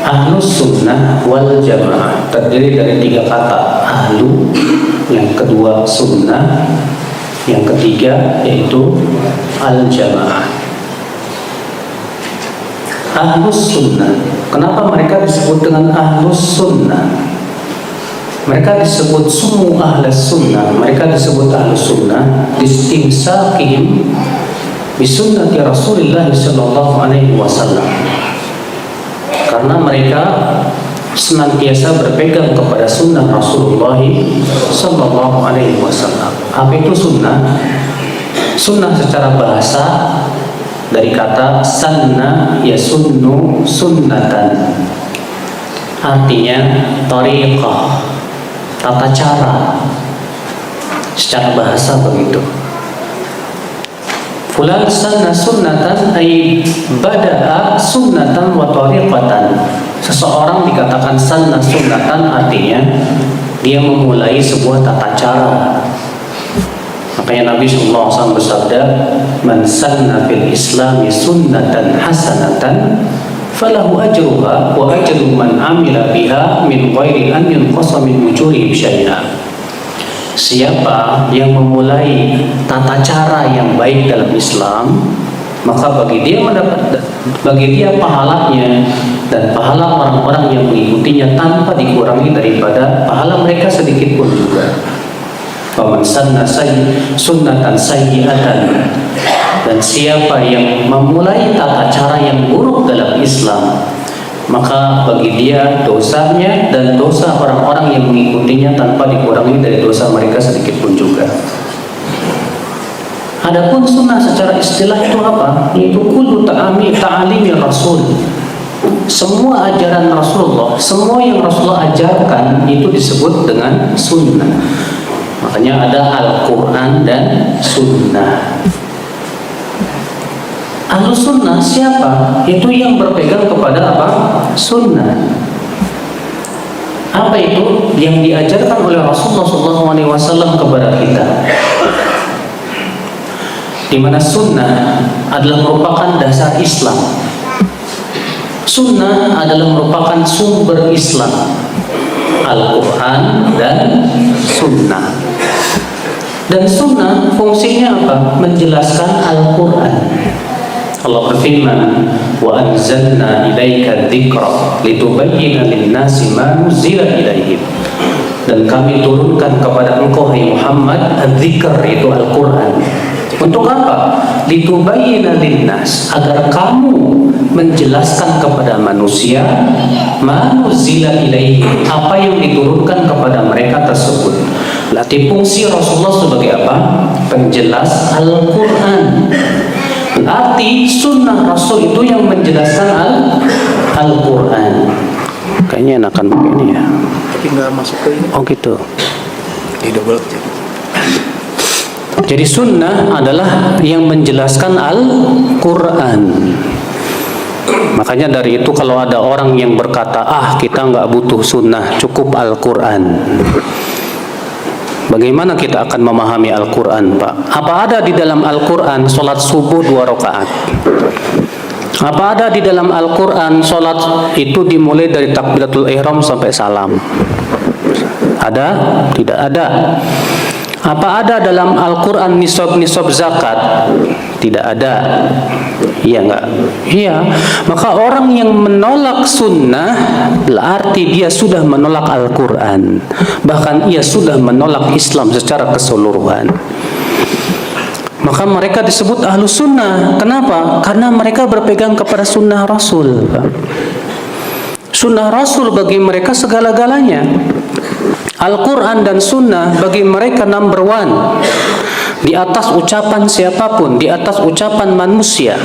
Ahlus sunnah wal jamaah terdiri dari 3 kata. Ahlu, yang kedua sunnah, yang ketiga yaitu al jamaah. Ahlus sunnah, kenapa mereka disebut dengan ahlus sunnah? Mereka disebut sumu ahlus sunnah, mereka disebut ahlus sunnah distimsakihim bisunnati Rasulullah sallallahu alaihi wasallam, karena mereka senantiasa berpegang kepada sunnah Rasulullah sallallahu alaihi wasallam. Apa itu sunnah? Sunnah secara bahasa dari kata sanna yasunnu sunnatan, artinya tariqah, tata cara. Secara bahasa begitu. Fulan sanna sunnatan ay bada'a sunnatan wa tariqatan. Seseorang dikatakan sanna sunnatan, artinya dia memulai sebuah tata cara. Makanya Nabi SAW bersabda, man sanna fil islami sunnatan hasanatan falahu ajruha wa ajru man amila biha min ghairi an yunqasa min ujurihim syai'a. Siapa yang memulai tata cara yang baik dalam Islam, maka bagi dia pahalanya dan pahala orang-orang yang mengikutinya tanpa dikurangi daripada pahala mereka sedikit pun juga. Faman sanna sunnatan sayyi'atan, dan siapa yang memulai tata cara yang buruk dalam Islam, maka bagi dia dosanya dan dosa orang-orang yang mengikutinya tanpa dikurangi dari dosa mereka sedikit pun juga. Adapun sunnah secara istilah itu apa? Yaitu kullu ta'alimi Rasul. Semua ajaran Rasulullah, semua yang Rasulullah ajarkan itu disebut dengan sunnah. Makanya ada Al-Quran dan sunnah. Ahlus sunnah siapa? Itu yang berpegang kepada apa? Sunnah. Apa itu? Yang diajarkan oleh Rasulullah SAW kepada kita. Di mana sunnah adalah merupakan dasar Islam. Sunnah adalah merupakan sumber Islam. Al-Quran dan sunnah. Dan sunnah fungsinya apa? Menjelaskan Al-Quran. Allah berfirman, wa anzalna ilaika dzikra litubayyana lin-nasi ma nuzila ilaihim. Dan kami turunkan kepada engkau hai Muhammad adzikr, itu Al-Quran. Untuk apa? Litubayyana lin-nas, agar kamu menjelaskan kepada manusia ma nuzila ilaihim, apa yang diturunkan kepada mereka tersebut. Berarti fungsi Rasulullah sebagai apa? Penjelas Al-Quran. Berarti sunnah Rasul itu yang menjelaskan Al-Quran. Kayaknya enakan begini ya. Tapi nggak masuk ke ini. Oh gitu. Di double. Jadi sunnah adalah yang menjelaskan Al-Quran. Makanya dari itu kalau ada orang yang berkata, kita nggak butuh sunnah, cukup Al-Quran. Bagaimana kita akan memahami Al-Quran, Pak? Apa ada di dalam Al-Quran sholat subuh 2 rakaat? Apa ada di dalam Al-Quran sholat itu dimulai dari takbiratul ihram sampai salam? Ada? Tidak ada. Apa ada dalam Al-Quran nisab zakat? Tidak ada. Iya enggak? Iya. Maka orang yang menolak sunnah berarti dia sudah menolak Al-Quran. Bahkan ia sudah menolak Islam secara keseluruhan. Maka mereka disebut ahlus sunnah. Kenapa? Karena mereka berpegang kepada sunnah Rasul. Sunnah Rasul bagi mereka segala-galanya. Al-Quran dan sunnah bagi mereka number one, di atas ucapan siapapun, di atas ucapan manusia.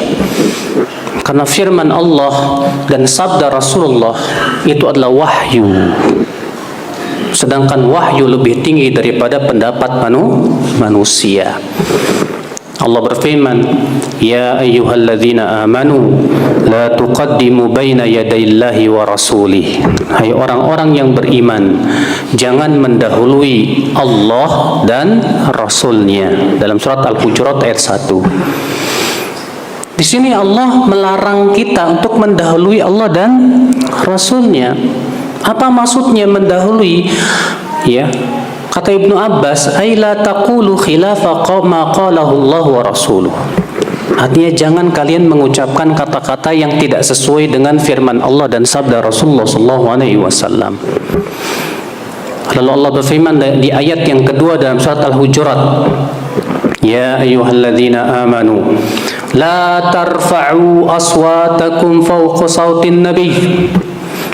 Karena firman Allah dan sabda Rasulullah itu adalah wahyu. Sedangkan wahyu lebih tinggi daripada pendapat manusia. Allah berfirman, ya ayyuhalladzina amanu la tuqaddimu baina yadayillahi wa rasulih. Hai orang-orang yang beriman, jangan mendahului Allah dan Rasulnya. Dalam surat Al-Hujurat ayat 1. Di sini Allah melarang kita untuk mendahului Allah dan Rasulnya. Apa maksudnya mendahului? Ya, kata Ibnu Abbas, "Ai la taqulu khilafa ma qalahu Allah wa rasuluh." Artinya jangan kalian mengucapkan kata-kata yang tidak sesuai dengan firman Allah dan sabda Rasulullah sallallahu alaihi wasallam. Lalu Allah berfirman di ayat yang kedua dalam surat Al-Hujurat, "Ya ayyuhalladzina amanu la tarfa'u aswatakum fawqa sautin nabi."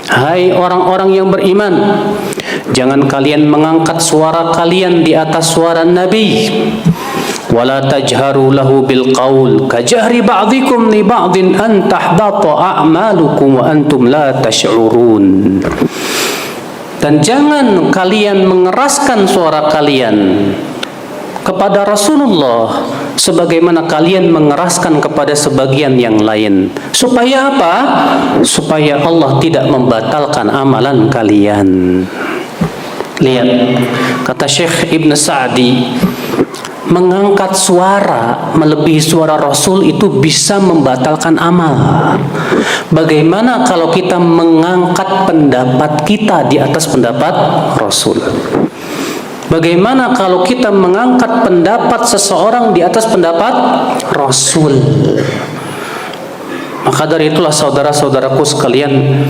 Hai orang-orang yang beriman, jangan kalian mengangkat suara kalian di atas suara Nabi. Wala tajharu lahu bil qaul kajahri ba'dikum li ba'din an tahbata a'malukum wa antum la tash'urun. Dan jangan kalian mengeraskan suara kalian kepada Rasulullah sebagaimana kalian mengeraskan kepada sebagian yang lain. Supaya apa? Supaya Allah tidak membatalkan amalan kalian. Lihat, kata Syekh Ibn Sa'di, mengangkat suara melebihi suara Rasul itu bisa membatalkan amal. Bagaimana kalau kita mengangkat pendapat kita di atas pendapat Rasul? Bagaimana kalau kita mengangkat pendapat seseorang di atas pendapat Rasul? Maka dari itulah saudara-saudaraku sekalian,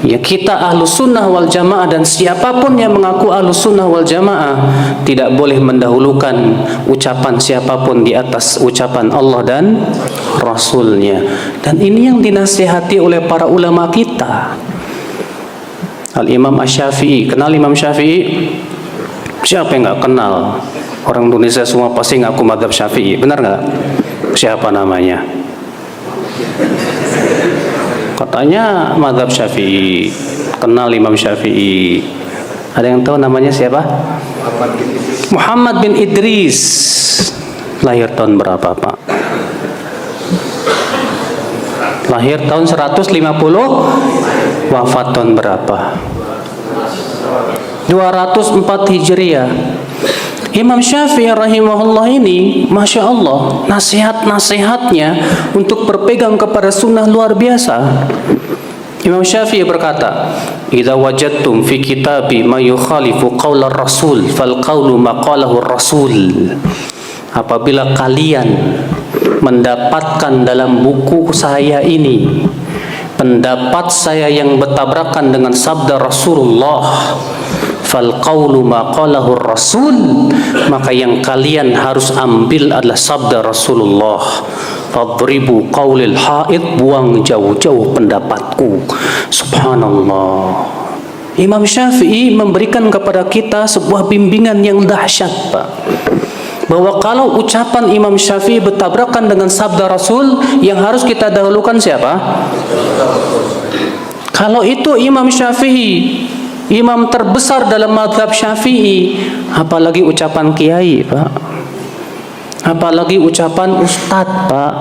ya, kita Ahlus Sunnah wal Jamaah dan siapapun yang mengaku Ahlus Sunnah wal Jamaah tidak boleh mendahulukan ucapan siapapun di atas ucapan Allah dan Rasulnya. Dan ini yang dinasihati oleh para ulama kita. Al-Imam Asy-Syafi'i, kenal Imam Syafi'i? Siapa yang nggak kenal? Orang Indonesia semua pasti ngaku mazhab Syafi'i, benar nggak? Siapa namanya? Katanya mazhab Syafi'i, kenal Imam Syafi'i. Ada yang tahu namanya siapa? Muhammad bin Idris. Lahir tahun berapa, Pak? Lahir tahun 150, wafat tahun berapa? 204 Hijriah. Imam Syafi'i rahimahullah ini, Masya Allah, nasihat-nasihatnya untuk berpegang kepada sunnah luar biasa. Imam Syafi'i berkata, "Idza wajadtum fi kitabi ma yukhalifu qawla rasul fal qawlu ma qalahu rasul." Apabila kalian mendapatkan dalam buku saya ini pendapat saya yang bertabrakan dengan sabda Rasulullah, fal qawlu ma qalahu rasul, maka yang kalian harus ambil adalah sabda Rasulullah. Fadribu qawlil haid, buang jauh-jauh pendapatku. Subhanallah. Imam Syafi'i memberikan kepada kita sebuah bimbingan yang dahsyat, Pak, bahwa kalau ucapan Imam Syafi'i bertabrakan dengan sabda Rasul, yang harus kita dahulukan siapa? Kalau itu Imam Syafi'i, imam terbesar dalam mazhab Syafi'i, apalagi ucapan kiai, Pak. Apalagi ucapan ustadz, Pak.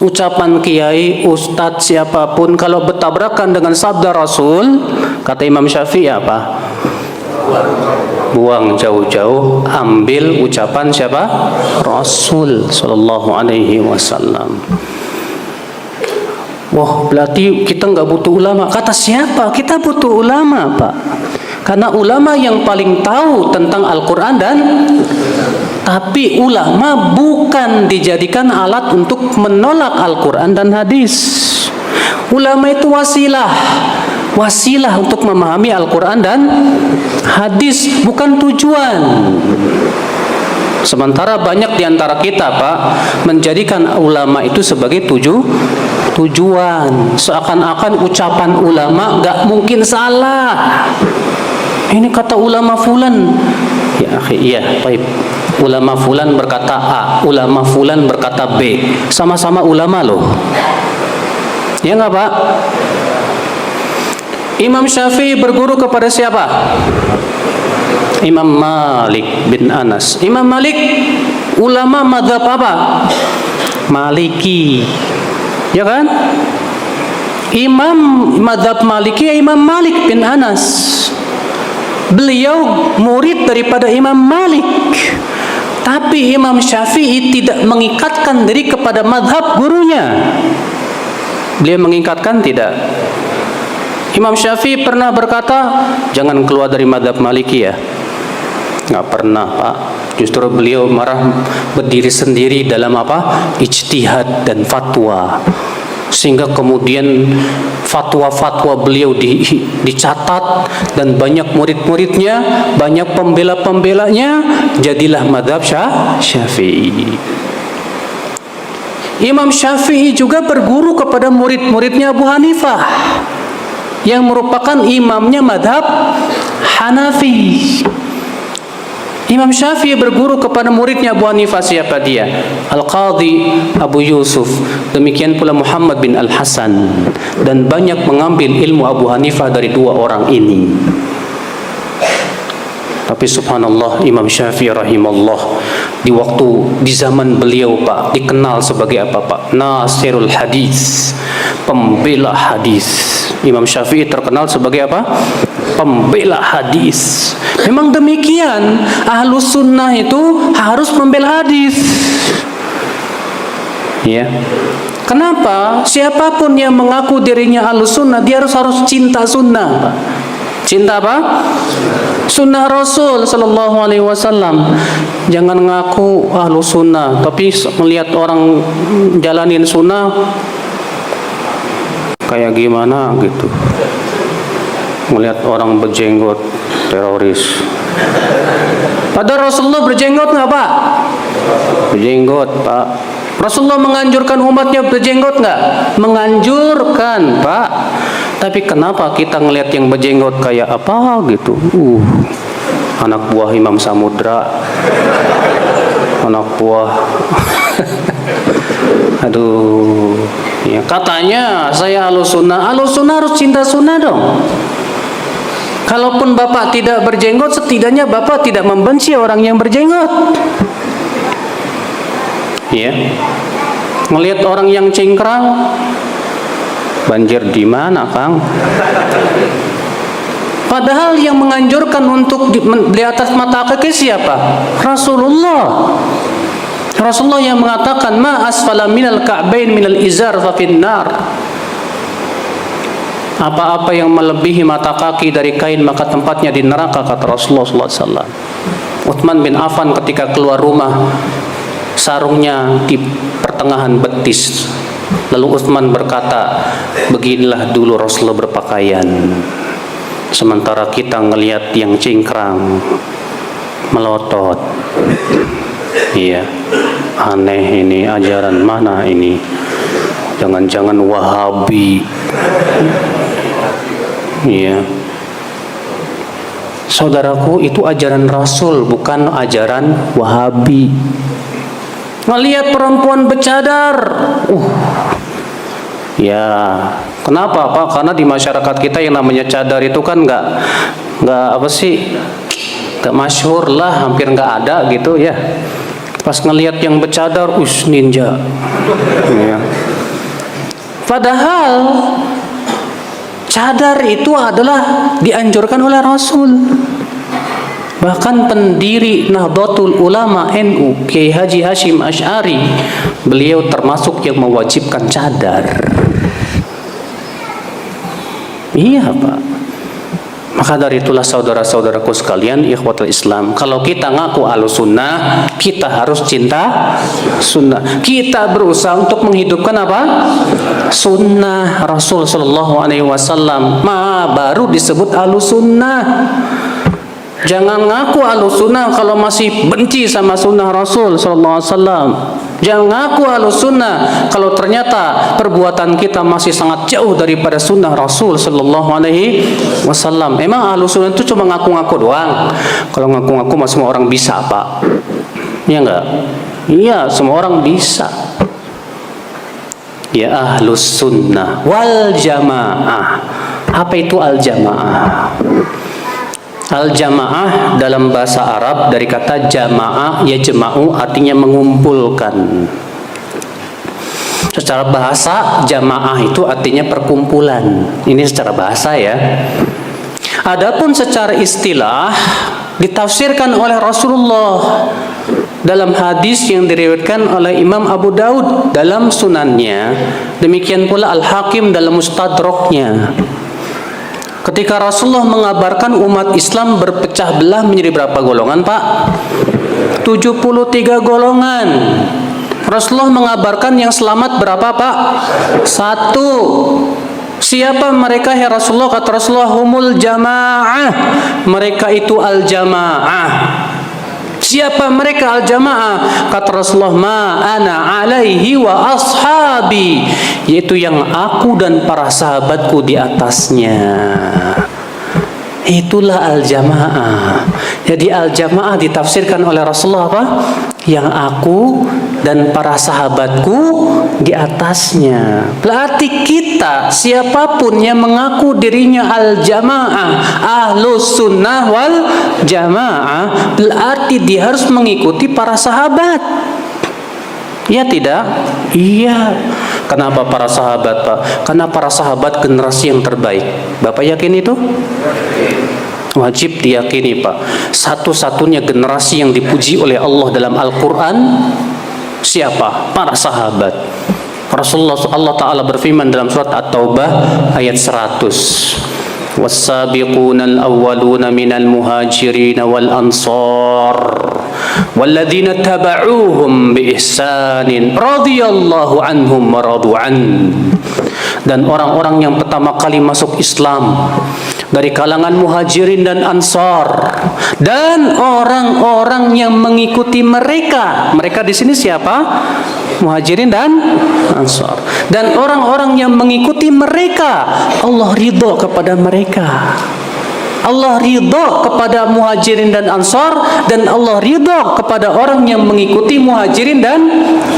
Ucapan kiai, ustadz, siapapun kalau bertabrakan dengan sabda Rasul, kata Imam Syafi'i apa? Buang jauh-jauh, ambil ucapan siapa? Rasul sallallahu alaihi wasallam. Wah, berarti kita nggak butuh ulama. Kata siapa? Kita butuh ulama, Pak. Karena ulama yang paling tahu tentang Al-Quran dan tapi ulama bukan dijadikan alat untuk menolak Al-Quran dan hadis. Ulama itu wasilah untuk memahami Al-Quran dan hadis, bukan tujuan. Sementara banyak di antara kita, Pak, menjadikan ulama itu sebagai tujuan. Seakan-akan ucapan ulama gak mungkin salah. Ini kata ulama fulan. Ya, iya, baik. Ulama fulan berkata A, ulama fulan berkata B. Sama-sama ulama loh. Ya enggak, Pak? Imam Syafi'i berguru kepada siapa? Imam Malik bin Anas. Imam Malik ulama mazhab apa? Maliki. Ya kan? Imam mazhab Maliki Imam Malik bin Anas. Beliau murid daripada Imam Malik. Tapi Imam Syafi'i tidak mengikatkan diri kepada mazhab gurunya. Beliau mengikatkan tidak? Imam Syafi'i pernah berkata, jangan keluar dari mazhab Maliki ya. Nggak pernah, Pak. Justru beliau berdiri sendiri dalam apa? Ijtihad dan fatwa. Sehingga kemudian fatwa-fatwa beliau dicatat dan banyak murid-muridnya, banyak pembela-pembelanya, jadilah mazhab Syafi'i. Imam Syafi'i juga berguru kepada murid-muridnya Abu Hanifah yang merupakan imamnya mazhab Hanafi. Imam Syafi'i berguru kepada muridnya Abu Hanifah, siapa dia? Al-Qadhi Abu Yusuf. Demikian pula Muhammad bin Al-Hasan. Dan banyak mengambil ilmu Abu Hanifah dari dua orang ini. Tapi subhanallah, Imam Syafi'i rahimahullah di zaman beliau, Pak, dikenal sebagai apa, Pak? Nasirul hadis, pembela hadis. Imam Syafi'i terkenal sebagai apa? Pembela hadis. Memang demikian, ahlus sunnah itu harus membela hadis. Ya. Kenapa? Siapapun yang mengaku dirinya ahlus sunnah, dia harus cinta sunnah, Pak. Cinta apa? Sunnah Rasul sallallahu alaihi wasallam. Jangan ngaku ahlus sunnah tapi melihat orang jalanin sunnah kayak gimana gitu. Melihat orang berjenggot teroris. Padahal Rasulullah berjenggot nggak, Pak? Berjenggot, Pak. Rasulullah menganjurkan umatnya berjenggot nggak? Menganjurkan, Pak. Tapi kenapa kita ngelihat yang berjenggot kayak apa gitu? Anak buah Imam Samudra, anak buah. Aduh, ya katanya saya ahlus sunnah. Ahlus sunnah harus cinta sunnah dong. Kalaupun Bapak tidak berjenggot, setidaknya Bapak tidak membenci orang yang berjenggot. Ya, ngelihat orang yang cingkrang, banjir di mana, Kang? Padahal yang menganjurkan untuk di atas mata kaki siapa? Rasulullah. Rasulullah yang mengatakan ma asfala minal ka'bain minal izar fa finnar. Apa-apa yang melebihi mata kaki dari kain maka tempatnya di neraka, kata Rasulullah sallallahu alaihi wasallam. Utsman bin Affan ketika keluar rumah, sarungnya di pertengahan betis. Lalu Utsman berkata, beginilah dulu Rasulullah berpakaian. Sementara kita ngelihat yang cingkrang, melotot. Iya, aneh ini, ajaran mana ini? Jangan-jangan Wahabi. Iya. Saudaraku, itu ajaran Rasul, bukan ajaran Wahabi. Ngelihat perempuan bercadar, ya, kenapa, Pak? Karena di masyarakat kita yang namanya cadar itu kan nggak apa sih, nggak masyhur lah, hampir nggak ada gitu ya. Pas ngelihat yang bercadar, ninja. Ya. Padahal cadar itu adalah dianjurkan oleh Rasul. Bahkan pendiri Nahdlatul Ulama NU, Kiai Haji Hashim Asy'ari, beliau termasuk yang mewajibkan cadar. Iya, Pak. Maka dari itulah saudara-saudaraku sekalian, ikhwatul Islam, kalau kita ngaku ahlus sunnah, kita harus cinta sunnah. Kita berusaha untuk menghidupkan apa? Sunnah Rasul sallallahu alaihi wasallam. Baru disebut ahlus sunnah. Jangan ngaku ahlus sunnah kalau masih benci sama sunnah Rasul sallallahu alaihi wasallam. Jangan ngaku ahlus sunnah kalau ternyata perbuatan kita masih sangat jauh daripada sunnah Rasul sallallahu alaihi wasallam. Emang ahlus sunnah itu cuma ngaku-ngaku doang? Kalau ngaku-ngaku semua orang bisa, Pak. Iya enggak? Iya, semua orang bisa. Ya ahlus sunnah wal jamaah. Apa itu al jamaah? Al-jamaah dalam bahasa Arab dari kata jamaah, yajma'u, artinya mengumpulkan. Secara bahasa jamaah itu artinya perkumpulan. Ini secara bahasa ya. Adapun secara istilah ditafsirkan oleh Rasulullah dalam hadis yang diriwayatkan oleh Imam Abu Daud dalam sunannya, demikian pula Al-Hakim dalam Mustadraknya. Ketika Rasulullah mengabarkan umat Islam berpecah belah menjadi berapa golongan, Pak? 73 golongan. Rasulullah mengabarkan yang selamat berapa, Pak? 1. Siapa mereka ya Rasulullah? Kata Rasulullah, humul jamaah. Mereka itu al-jamaah. Siapa mereka al-jamaah? Kata Rasulullah, ma ana alaihi wa ashabi, yaitu yang aku dan para sahabatku di atasnya. Itulah al-jamaah. Jadi al-jamaah ditafsirkan oleh Rasulullah apa? Yang aku dan para sahabatku di atasnya. Berarti kita, siapapun yang mengaku dirinya al-jamaah, ahlus sunnah wal jamaah, berarti dia harus mengikuti para sahabat. Ya tidak? Iya. Kenapa para sahabat, Pak? Karena para sahabat generasi yang terbaik. Bapak yakin itu? Wajib diyakini, Pak. Satu-satunya generasi yang dipuji oleh Allah dalam Al-Quran siapa? Para sahabat. Rasulullah Allah Ta'ala berfirman dalam surat At-Taubah ayat 100. Was-sabiqunal awwaluna minal muhajirin wal ansar walladzina taba'uuhum bi ihsanin radhiyallahu anhum wa radu an. Dan orang-orang yang pertama kali masuk Islam dari kalangan muhajirin dan ansar, dan orang-orang yang mengikuti mereka. Mereka di sini siapa? Muhajirin dan ansar. Dan orang-orang yang mengikuti mereka, Allah ridho kepada mereka. Allah ridho kepada muhajirin dan ansar, dan Allah ridho kepada orang yang mengikuti muhajirin dan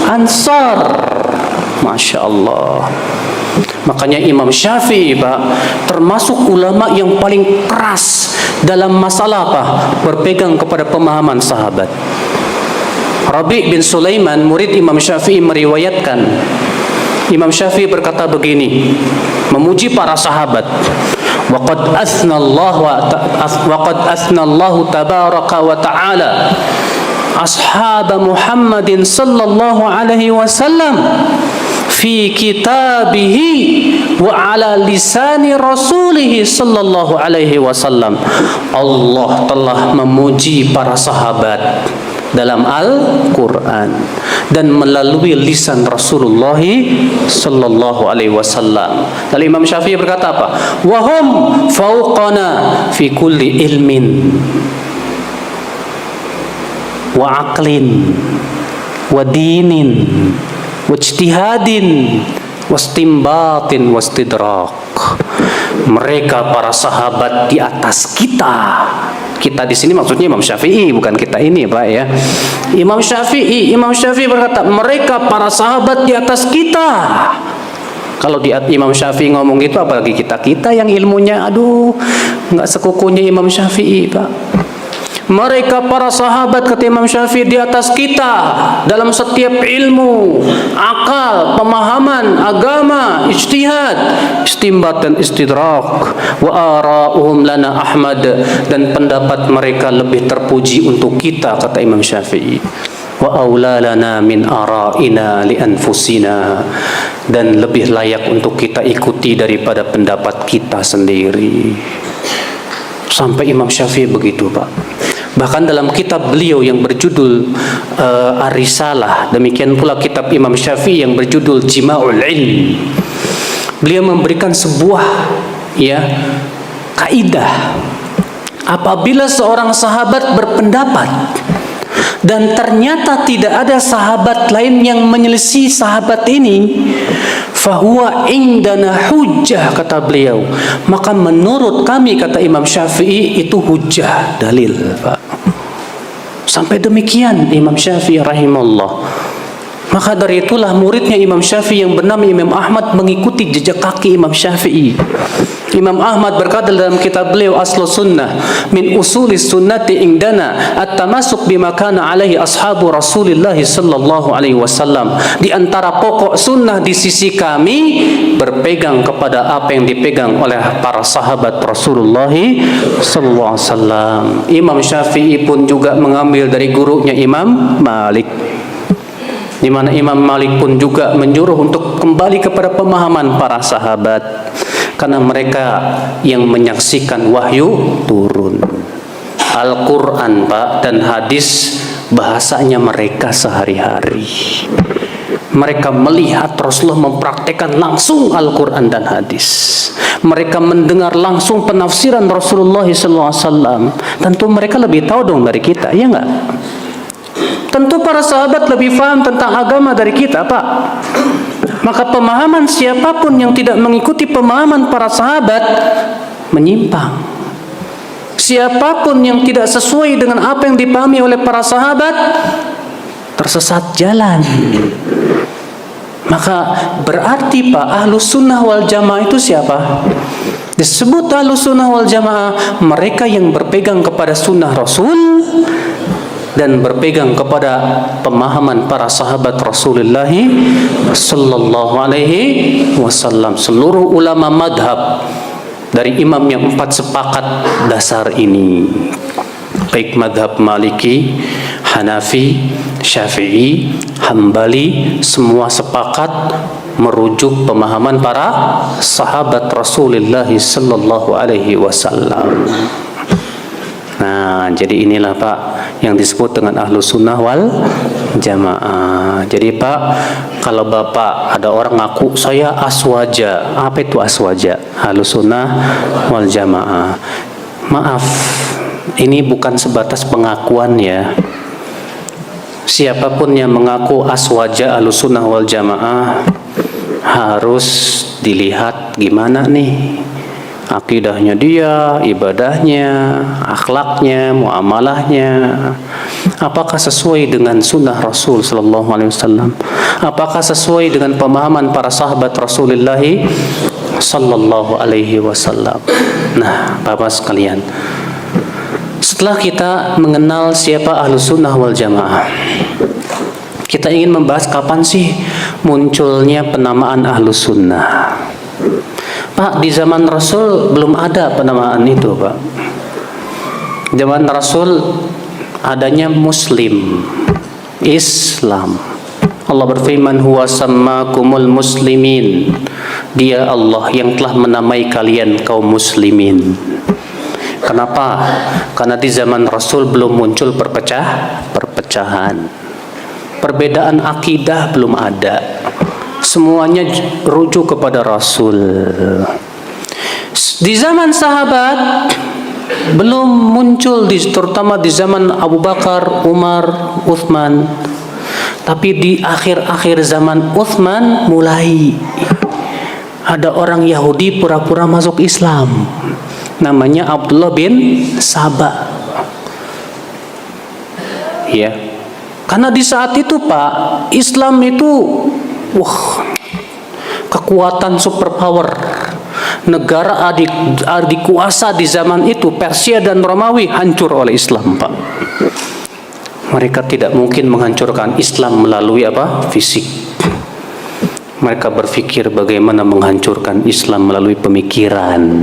ansar. Masya Allah. Makanya Imam Syafi'i, Pak, termasuk ulama yang paling keras dalam masalah apa? Berpegang kepada pemahaman sahabat. Rabi' bin Sulaiman, murid Imam Syafi'i, meriwayatkan Imam Syafi'i berkata begini, memuji para sahabat. Waqad athna Allah tabaraka wa ta'ala ashab Muhammadin sallallahu alaihi wasallam fi kitabihi wa ala lisani rasulih sallallahu alaihi wasallam. Allah telah memuji para sahabat dalam Al-Quran dan melalui lisan Rasulullah sallallahu alaihi wasallam. Lalu Imam Syafi'i berkata apa? Wahum fauqana fi kulli ilmin wa aqlin wa dinin wajtihadin wastimbatin wastidrak. Mereka para sahabat di atas kita. Kita di sini maksudnya Imam Syafi'i, bukan kita ini, Pak, ya. Imam Syafi'i berkata, mereka para sahabat di atas kita. Kalau Imam Syafi'i ngomong gitu, apalagi kita yang ilmunya nggak sekukunya Imam Syafi'i, Pak. Mereka para sahabat, kata Imam Syafi'i, di atas kita dalam setiap ilmu, akal, pemahaman, agama, ijtihad, istimbat dan istidrak. Wa ara'uhum lana Ahmad, dan pendapat mereka lebih terpuji untuk kita, kata Imam Syafi'i. Wa aula lana min ara'ina li anfusina, dan lebih layak untuk kita ikuti daripada pendapat kita sendiri. Sampai Imam Syafi'i begitu, Pak. Bahkan dalam kitab beliau yang berjudul Ar-Risalah, demikian pula kitab Imam Syafi'i yang berjudul Jima'ul Ilm, beliau memberikan sebuah kaidah. Apabila seorang sahabat berpendapat dan ternyata tidak ada sahabat lain yang menyelisih sahabat ini, fahuwa indana hujjah, kata beliau, maka menurut kami, kata Imam Syafi'i, itu hujjah, dalil, Pak. Sampai demikian Imam Syafi'i rahimahullah. Maka dari itulah muridnya Imam Syafi'i yang bernama Imam Ahmad mengikuti jejak kaki Imam Syafi'i. Imam Ahmad berkata dalam kitab beliau Aslus Sunnah, min usulis sunnati indana at-tamasuk bima kana alaihi ashabu Rasulillah sallallahu alaihi wasallam. Di antara pokok sunnah di sisi kami, berpegang kepada apa yang dipegang oleh para sahabat Rasulullah sallallahu alaihi wasallam. Imam Syafi'i pun juga mengambil dari gurunya Imam Malik, di mana Imam Malik pun juga menyuruh untuk kembali kepada pemahaman para sahabat. karena mereka yang menyaksikan wahyu turun. Al-Quran Pak dan hadis bahasanya mereka sehari-hari. Mereka melihat Rasulullah mempraktekkan langsung Al-Quran dan hadis. Mereka mendengar langsung penafsiran Rasulullah SAW. Tentu mereka lebih tahu dong dari kita, ya enggak? Tentu para sahabat lebih paham tentang agama dari kita, Pak. Maka pemahaman siapapun yang tidak mengikuti pemahaman para sahabat menyimpang. Siapapun yang tidak sesuai dengan apa yang dipahami oleh para sahabat tersesat jalan. Maka berarti Pak, Ahlus Sunnah wal Jamaah itu siapa? Disebut Ahlus Sunnah wal Jamaah mereka yang berpegang kepada sunnah Rasul dan berpegang kepada pemahaman para sahabat Rasulullah sallallahu alaihi wasallam. Seluruh ulama madhab dari imam yang 4 sepakat dasar ini, baik madhab Maliki, Hanafi, Syafi'i, Hambali, semua sepakat merujuk pemahaman para sahabat Rasulullah sallallahu alaihi wasallam. Nah, jadi inilah Pak yang disebut dengan Ahlus Sunnah wal Jamaah. Jadi Pak, kalau Bapak ada orang ngaku saya aswaja, apa itu aswaja? Ahlus Sunnah wal Jamaah. Maaf, ini bukan sebatas pengakuan ya. Siapapun yang mengaku aswaja Ahlus Sunnah wal Jamaah harus dilihat gimana nih akidahnya dia, ibadahnya, akhlaknya, muamalahnya. Apakah sesuai dengan sunnah Rasul sallallahu alaihi wasallam? Apakah sesuai dengan pemahaman para sahabat Rasulullah sallallahu alaihi wasallam? Nah, Bapak sekalian, setelah kita mengenal siapa Ahlus Sunnah wal Jamaah, kita ingin membahas kapan sih munculnya penamaan Ahlus Sunnah. Pak, di zaman Rasul belum ada penamaan itu, Pak. Zaman Rasul adanya Muslim, Islam. Allah berfirman, huwa sammakumul muslimin. Dia Allah yang telah menamai kalian kaum muslimin. Kenapa? Karena di zaman Rasul belum muncul perpecahan. Perbedaan akidah belum ada. Semuanya rujuk kepada Rasul. Di zaman sahabat belum muncul, terutama di zaman Abu Bakar, Umar, Uthman. Tapi di akhir-akhir zaman Uthman mulai ada orang Yahudi pura-pura masuk Islam. Namanya Abdullah bin Saba. Ya. Karena di saat itu Pak, Islam itu kekuatan superpower. Negara adik kuasa di zaman itu, Persia dan Romawi, hancur oleh Islam, Pak. Mereka tidak mungkin menghancurkan Islam melalui fisik. Mereka berpikir bagaimana menghancurkan Islam melalui pemikiran.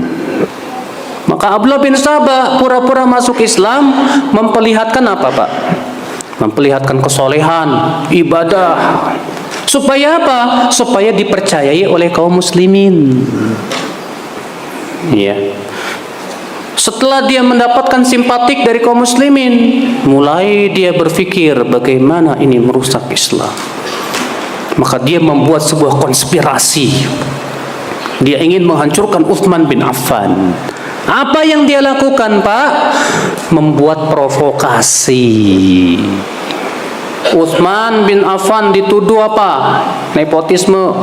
Maka Abdullah bin Saba pura-pura masuk Islam, memperlihatkan apa, Pak? Memperlihatkan kesolehan, ibadah. Supaya apa? Supaya dipercayai oleh kaum muslimin. Ya. Setelah dia mendapatkan simpatik dari kaum muslimin, mulai dia berpikir bagaimana ini merusak Islam. Maka dia membuat sebuah konspirasi. Dia ingin menghancurkan Utsman bin Affan. Apa yang dia lakukan, Pak? Membuat provokasi. Utsman bin Affan dituduh apa? Nepotisme.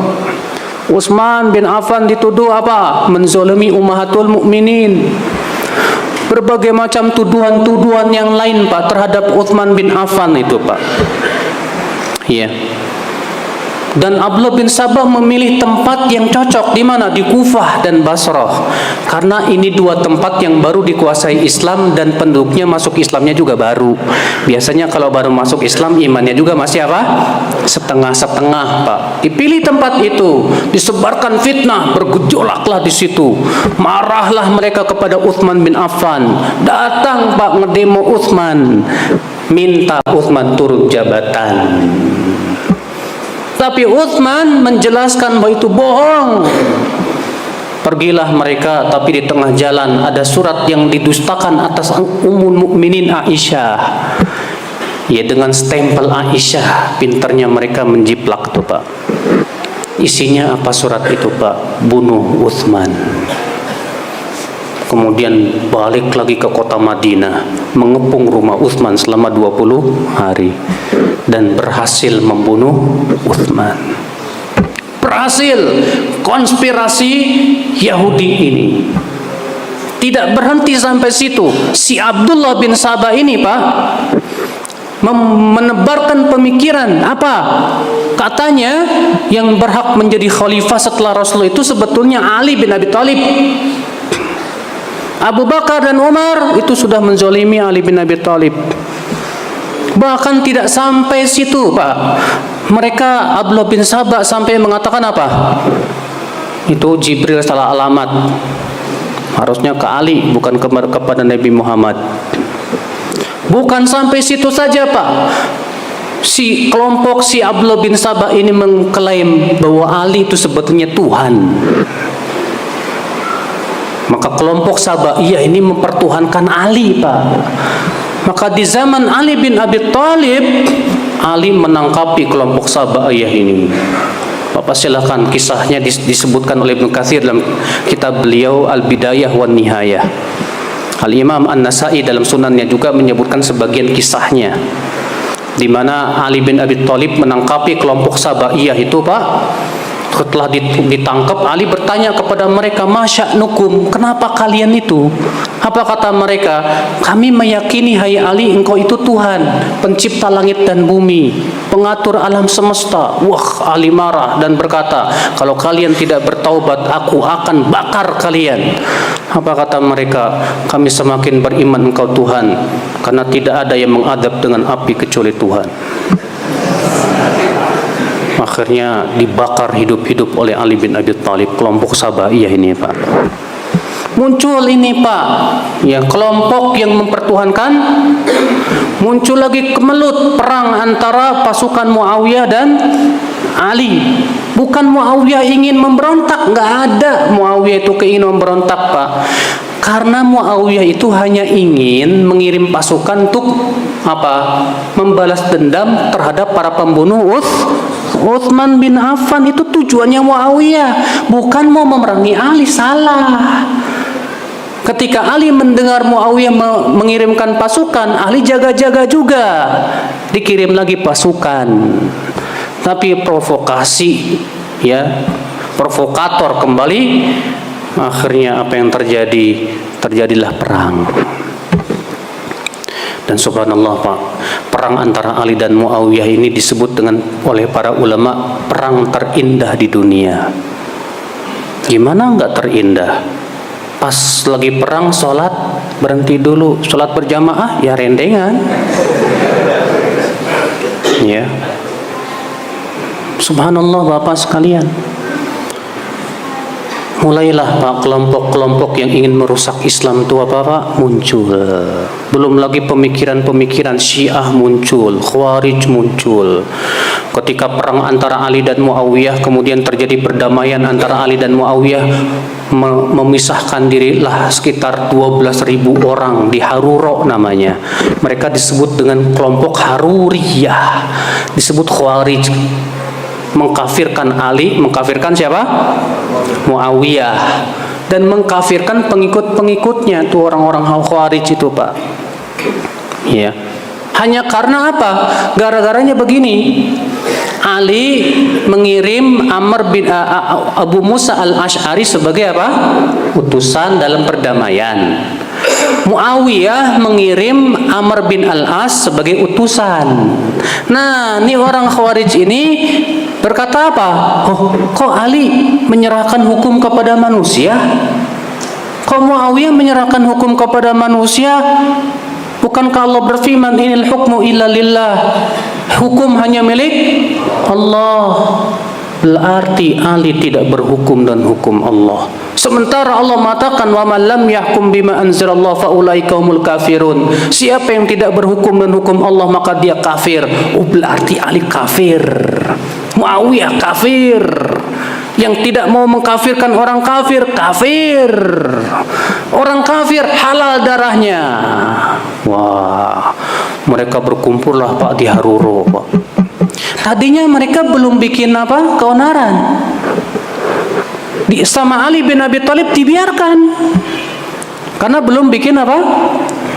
Utsman bin Affan dituduh apa? Menzolimi ummahatul mukminin. Berbagai macam tuduhan-tuduhan yang lain, Pak, terhadap Utsman bin Affan itu, Pak. Iya. Dan Abdullah bin Sabah memilih tempat yang cocok di mana? Di Kufah dan Basrah. Karena ini dua tempat yang baru dikuasai Islam dan penduduknya masuk Islamnya juga baru. Biasanya kalau baru masuk Islam imannya juga masih apa? Setengah-setengah, Pak. Dipilih tempat itu, disebarkan fitnah, bergejolaklah di situ. Marahlah mereka kepada Utsman bin Affan. Datang, Pak, ngedemo Utsman, minta Utsman turun jabatan. Tapi Utsman menjelaskan bahwa itu bohong. Pergilah mereka, tapi di tengah jalan ada surat yang didustakan atas Ummul Mukminin Aisyah. Ya, dengan stempel Aisyah. Pinternya mereka menjiplak tuh Pak. Isinya apa surat itu Pak? Bunuh Utsman. Kemudian balik lagi ke kota Madinah, mengepung rumah Utsman selama 20 hari dan berhasil membunuh Utsman. Berhasil. Konspirasi Yahudi ini tidak berhenti sampai situ. Si Abdullah bin Sabah ini Pak menebarkan pemikiran apa? Katanya yang berhak menjadi khalifah setelah Rasulullah itu sebetulnya Ali bin Abi Thalib. Abu Bakar dan Umar itu sudah menzolimi Ali bin Abi Thalib. Bahkan tidak sampai situ Pak. Mereka, Abdullah bin Sabah sampai mengatakan apa? Itu Jibril salah alamat. Harusnya ke Ali, bukan kepada Nabi Muhammad. Bukan sampai situ saja Pak. Si kelompok si Abdullah bin Sabah ini mengklaim bahwa Ali itu sebetulnya Tuhan. Maka kelompok Sabaiyah ini mempertuhankan Ali Pak. Maka di zaman Ali bin Abi Thalib, Ali menangkapi kelompok Sabaiyah ini. Bapak silakan, kisahnya disebutkan oleh Ibnu Katsir dalam kitab beliau Al-Bidayah wan Nihayah. Al-Imam An-Nasai dalam sunannya juga menyebutkan sebagian kisahnya, di mana Ali bin Abi Thalib menangkapi kelompok Sabaiyah itu Pak. Setelah ditangkap, Ali bertanya kepada mereka, "Masya'nukum, kenapa kalian itu?" Apa kata mereka? "Kami meyakini, hai Ali, engkau itu Tuhan, pencipta langit dan bumi, pengatur alam semesta." Wah, Ali marah dan berkata, "Kalau kalian tidak bertaubat, aku akan bakar kalian." Apa kata mereka? "Kami semakin beriman engkau Tuhan, karena tidak ada yang mengadab dengan api kecuali Tuhan." Akhirnya dibakar hidup-hidup oleh Ali bin Abi Thalib, kelompok Sabaiyah ini Pak. Muncul ini Pak, ya, kelompok yang mempertuhankan. Muncul lagi kemelut perang antara pasukan Muawiyah dan Ali. Bukan Muawiyah ingin memberontak, nggak ada Muawiyah itu keinginan memberontak Pak. Karena Muawiyah itu hanya ingin mengirim pasukan untuk apa? Membalas dendam terhadap para pembunuh Utsman bin Affan. Itu tujuannya Muawiyah, bukan mau memerangi Ali. Salah. Ketika Ali mendengar Muawiyah mengirimkan pasukan, Ali jaga-jaga juga. Dikirim lagi pasukan. Tapi provokasi, ya, provokator kembali. Akhirnya apa yang terjadi? Terjadilah perang. Dan subhanallah Pak, perang antara Ali dan Muawiyah ini disebut oleh para ulama perang terindah di dunia. Gimana nggak terindah? Pas lagi perang sholat berhenti dulu, sholat berjamaah ya rendengan. Ya, subhanallah Bapak sekalian. Mulailah Pak kelompok-kelompok yang ingin merusak Islam itu apa Pak? Muncul. Belum lagi pemikiran-pemikiran Syiah muncul, Khawarij muncul. Ketika perang antara Ali dan Muawiyah, kemudian terjadi perdamaian antara Ali dan Muawiyah, memisahkan dirilah sekitar 12.000 orang di Haruro namanya. Mereka disebut dengan kelompok Haruriyah, disebut Khawarij. Mengkafirkan Ali, mengkafirkan siapa? Muawiyah, dan mengkafirkan pengikut-pengikutnya tuh orang-orang Khawarij itu Pak. Ya. Hanya karena apa? Gara-garanya begini. Ali mengirim Amr bin Abu Musa al-Ash'ari sebagai apa? Utusan dalam perdamaian. Muawiyah mengirim Amr bin al-As sebagai utusan. Nah, ini orang Khawarij ini berkata apa? Oh, kok Ali menyerahkan hukum kepada manusia? Kok Muawiyah menyerahkan hukum kepada manusia? Bukankah Allah berfirman, "Inil hukmu illa lillah." Hukum hanya milik Allah. Berarti Ali tidak berhukum dan hukum Allah. Sementara Allah mengatakan, "Wa man lam yahkum bima anzalallahu fa ulaika humul kafirun." Siapa yang tidak berhukum dan hukum Allah maka dia kafir. Oh, berarti Ali kafir. Muawiyah kafir. Yang tidak mau mengkafirkan orang kafir, kafir. Orang kafir halal darahnya. Wah, mereka berkumpullah Pak di Haruro, Pak. Tadinya mereka belum bikin apa? Keonaran. Sama Ali bin Abi Thalib dibiarkan. Karena belum bikin apa?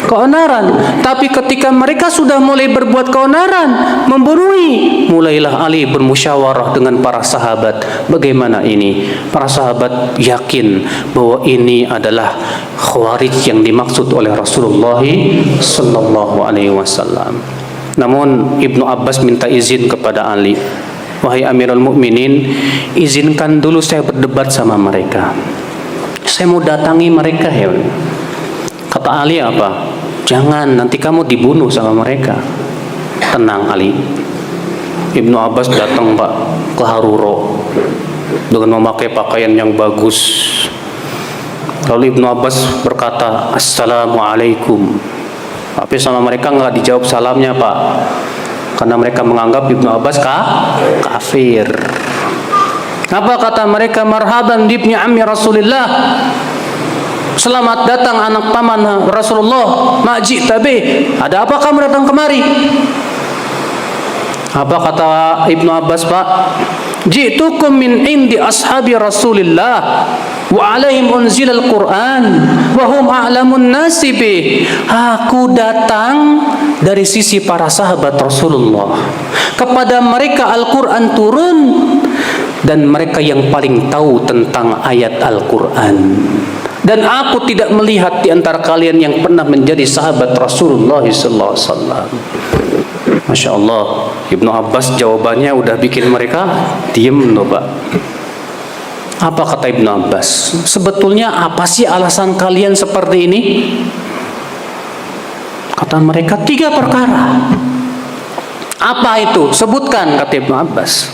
Keonaran. Tapi ketika mereka sudah mulai berbuat keonaran, membunuhi, mulailah Ali bermusyawarah dengan para sahabat. Bagaimana ini? Para sahabat yakin bahwa ini adalah Khawarij yang dimaksud oleh Rasulullah sallallahu alaihi wasallam. Namun Ibnu Abbas minta izin kepada Ali. Wahai Amirul Mukminin, izinkan dulu saya berdebat sama mereka. Saya mau datangi mereka ya. Kata Ali apa? Jangan, nanti kamu dibunuh sama mereka. Tenang Ali. Ibnu Abbas datang Pak ke Haruro dengan memakai pakaian yang bagus. Lalu Ibnu Abbas berkata, Assalamualaikum. Tapi sama mereka nggak dijawab salamnya Pak, karena mereka menganggap Ibnu Abbas kafir. Apa kata mereka? Marhaban ibni ammi Rasulillah. Selamat datang anak paman Rasulullah. Ma'ji tabi. Ada apa kamu datang kemari? Apa kata Ibnu Abbas Pak? Ji'tukum min indi ashabi Rasulillah wa alaihim unzilal Quran wa hum a'lamun nasi bih. Aku datang dari sisi para sahabat Rasulullah. Kepada mereka Al-Quran turun dan mereka yang paling tahu tentang ayat Al-Quran. Dan aku tidak melihat di antara kalian yang pernah menjadi sahabat Rasulullah sallallahu alaihi wasallam. Masya Allah, Ibnu Abbas jawabannya udah bikin mereka diem loh Pak. Apa kata Ibnu Abbas? Sebetulnya apa sih alasan kalian seperti ini? Kata mereka 3 perkara. Apa itu? Sebutkan, kata Ibnu Abbas.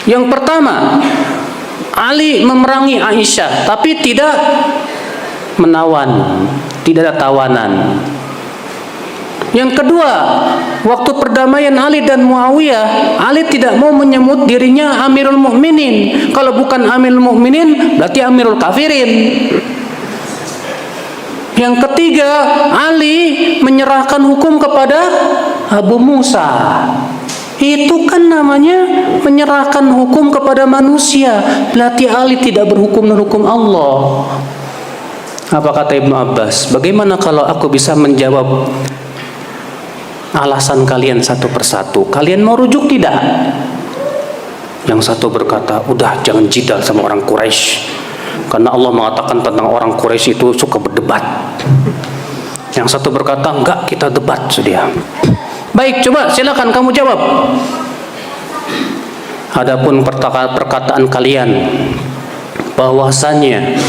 Yang pertama, Ali memerangi Aisyah, tapi tidak menawan, tidak ada tawanan. Yang kedua, waktu perdamaian Ali dan Muawiyah, Ali tidak mau menyebut dirinya Amirul Mukminin. Kalau bukan Amirul Mukminin, berarti Amirul Kafirin. Yang ketiga, Ali menyerahkan hukum kepada Abu Musa. Itu kan namanya menyerahkan hukum kepada manusia. Berarti Ali tidak berhukum dengan hukum Allah. Apa kata Ibnu Abbas? Bagaimana kalau aku bisa menjawab alasan kalian satu persatu? Kalian mau rujuk tidak? Yang satu berkata, udah jangan jidal sama orang Quraisy, karena Allah mengatakan tentang orang Quraisy itu suka berdebat. Yang satu berkata, enggak, kita debat sudah. Baik, coba silakan kamu jawab. Adapun perkataan kalian bahwasannya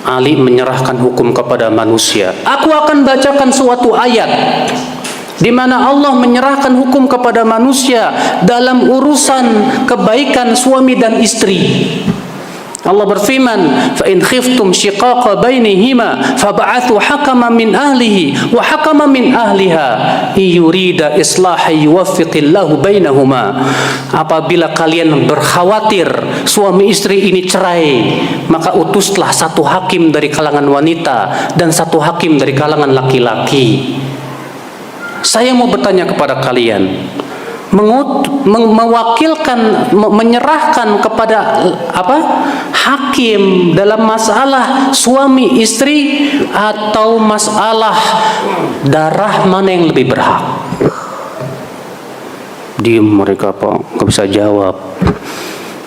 Ali menyerahkan hukum kepada manusia, aku akan bacakan suatu ayat di mana Allah menyerahkan hukum kepada manusia dalam urusan kebaikan suami dan istri. Allah berfirman, "Fa in khiftum shiqaqa bainihima fab'athu hakaman min ahlihi wa hakaman min ahliha yurida islahan yuwaffiqillahu bainahuma." Apabila kalian berkhawatir suami istri ini cerai, maka utuslah satu hakim dari kalangan wanita dan satu hakim dari kalangan laki-laki. Saya mau bertanya kepada kalian, mewakilkan, menyerahkan kepada hakim dalam masalah suami istri atau masalah darah, mana yang lebih berhak? Diam mereka Pak, nggak bisa jawab.